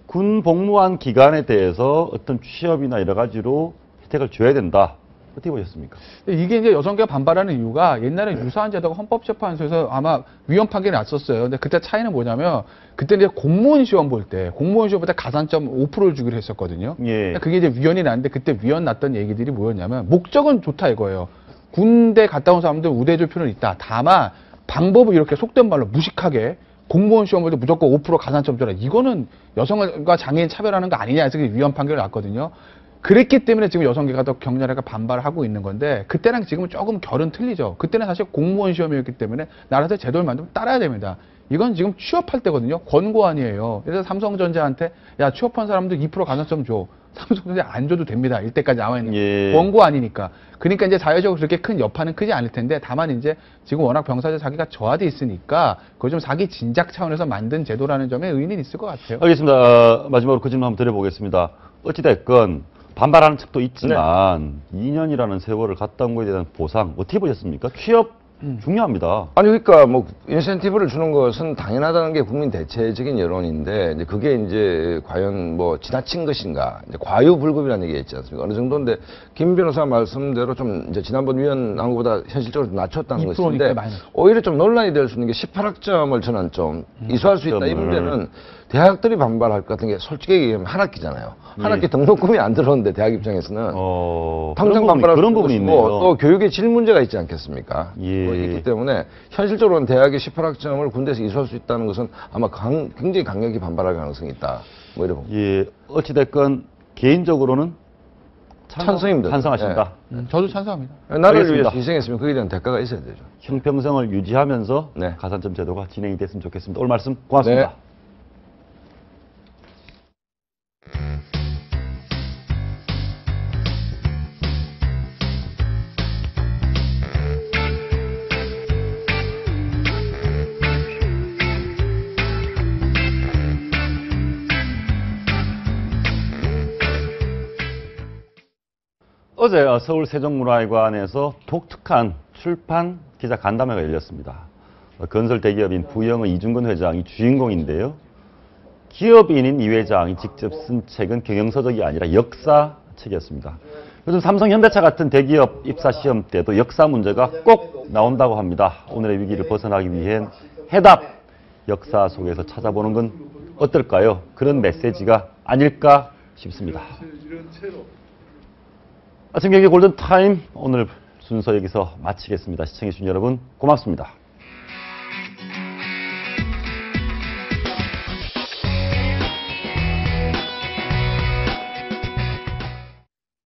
군 복무한 기간에 대해서 어떤 취업이나 여러 가지로 혜택을 줘야 된다. 어떻게 보셨습니까? 이게 이제 여성계가 반발하는 이유가 옛날에 유사한 제도가 헌법재판소에서 아마 위헌 판결이 났었어요. 근데 그때 차이는 뭐냐면 그때 이제 공무원 시험 볼 때 가산점 5%를 주기로 했었거든요. 예. 그게 이제 위헌이 났는데 그때 위헌 났던 얘기들이 뭐였냐면 목적은 좋다 이거예요. 군대 갔다 온 사람들 우대해 줄 필요는 있다. 다만 방법을 이렇게 속된 말로 무식하게 공무원 시험 볼 때 무조건 5% 가산점 줘라. 이거는 여성과 장애인 차별하는 거 아니냐 해서 위헌 판결이 났거든요. 그랬기 때문에 지금 여성계가 더 격렬하게 반발을 하고 있는 건데 그때랑 지금은 조금 결은 틀리죠. 그때는 사실 공무원 시험이었기 때문에 나라에서 제도를 만들면 따라야 됩니다. 이건 지금 취업할 때거든요. 권고안이에요. 그래서 삼성전자한테 야 취업한 사람들 2% 가산점 줘. 삼성전자 안 줘도 됩니다. 이때까지 나와 있는 권고안이니까. 그러니까 이제 사회적으로 그렇게 큰 여파는 크지 않을 텐데 다만 이제 지금 워낙 병사제 사기가 저하돼 있으니까 그걸 좀 사기 진작 차원에서 만든 제도라는 점에 의의는 있을 것 같아요. 알겠습니다. 마지막으로 그 질문 한번 드려보겠습니다. 어찌됐건 반발하는 측도 있지만 2년이라는 세월을 갔다 온 거에 대한 보상 어떻게 보셨습니까? 취업 중요합니다. 아니 그러니까 뭐 인센티브를 주는 것은 당연하다는 게 국민 대체적인 여론인데 이제 그게 이제 과연 뭐 지나친 것인가 이제 과유불급이라는 얘기가 있지 않습니까? 어느 정도인데 김 변호사 말씀대로 좀 이제 지난번 위원 한 것보다 현실적으로 좀 낮췄다는 것인데 오히려 좀 논란이 될 수 있는 게 18학점을 저는 좀 이수할 수 있다. 이 문제는 대학들이 반발할 것 같은 게 솔직히 얘기하면 한 학기잖아요. 한 학기 등록금이 안 들어오는데 대학 입장에서는 당장 반발할 그런 부분이 있네요. 또 교육의 질 문제가 있지 않겠습니까? 있기 때문에 현실적으로는 대학의 18학점을 군대에서 이수할 수 있다는 것은 아마 굉장히 강력히 반발할 가능성이 있다. 뭐 이런 봅니다. 예, 어찌됐건 개인적으로는 찬성입니다. 찬성하신다. 저도 찬성합니다. 나를 위해서 희생했으면 그에 대한 대가가 있어야 되죠. 형평성을 유지하면서 가산점 제도가 진행이 됐으면 좋겠습니다. 오늘 말씀 고맙습니다. 네. 어제 서울 세종문화회관에서 독특한 출판 기자 간담회가 열렸습니다. 건설 대기업인 부영의 이중근 회장이 주인공인데요. 기업인인 이 회장이 직접 쓴 책은 경영서적이 아니라 역사책이었습니다. 요즘 삼성, 현대차 같은 대기업 입사 시험 때도 역사 문제가 꼭 나온다고 합니다. 오늘의 위기를 벗어나기 위한 해답, 역사 속에서 찾아보는 건 어떨까요? 그런 메시지가 아닐까 싶습니다. 아침 경기 골든타임 오늘 순서 여기서 마치겠습니다. 시청해주신 여러분 고맙습니다.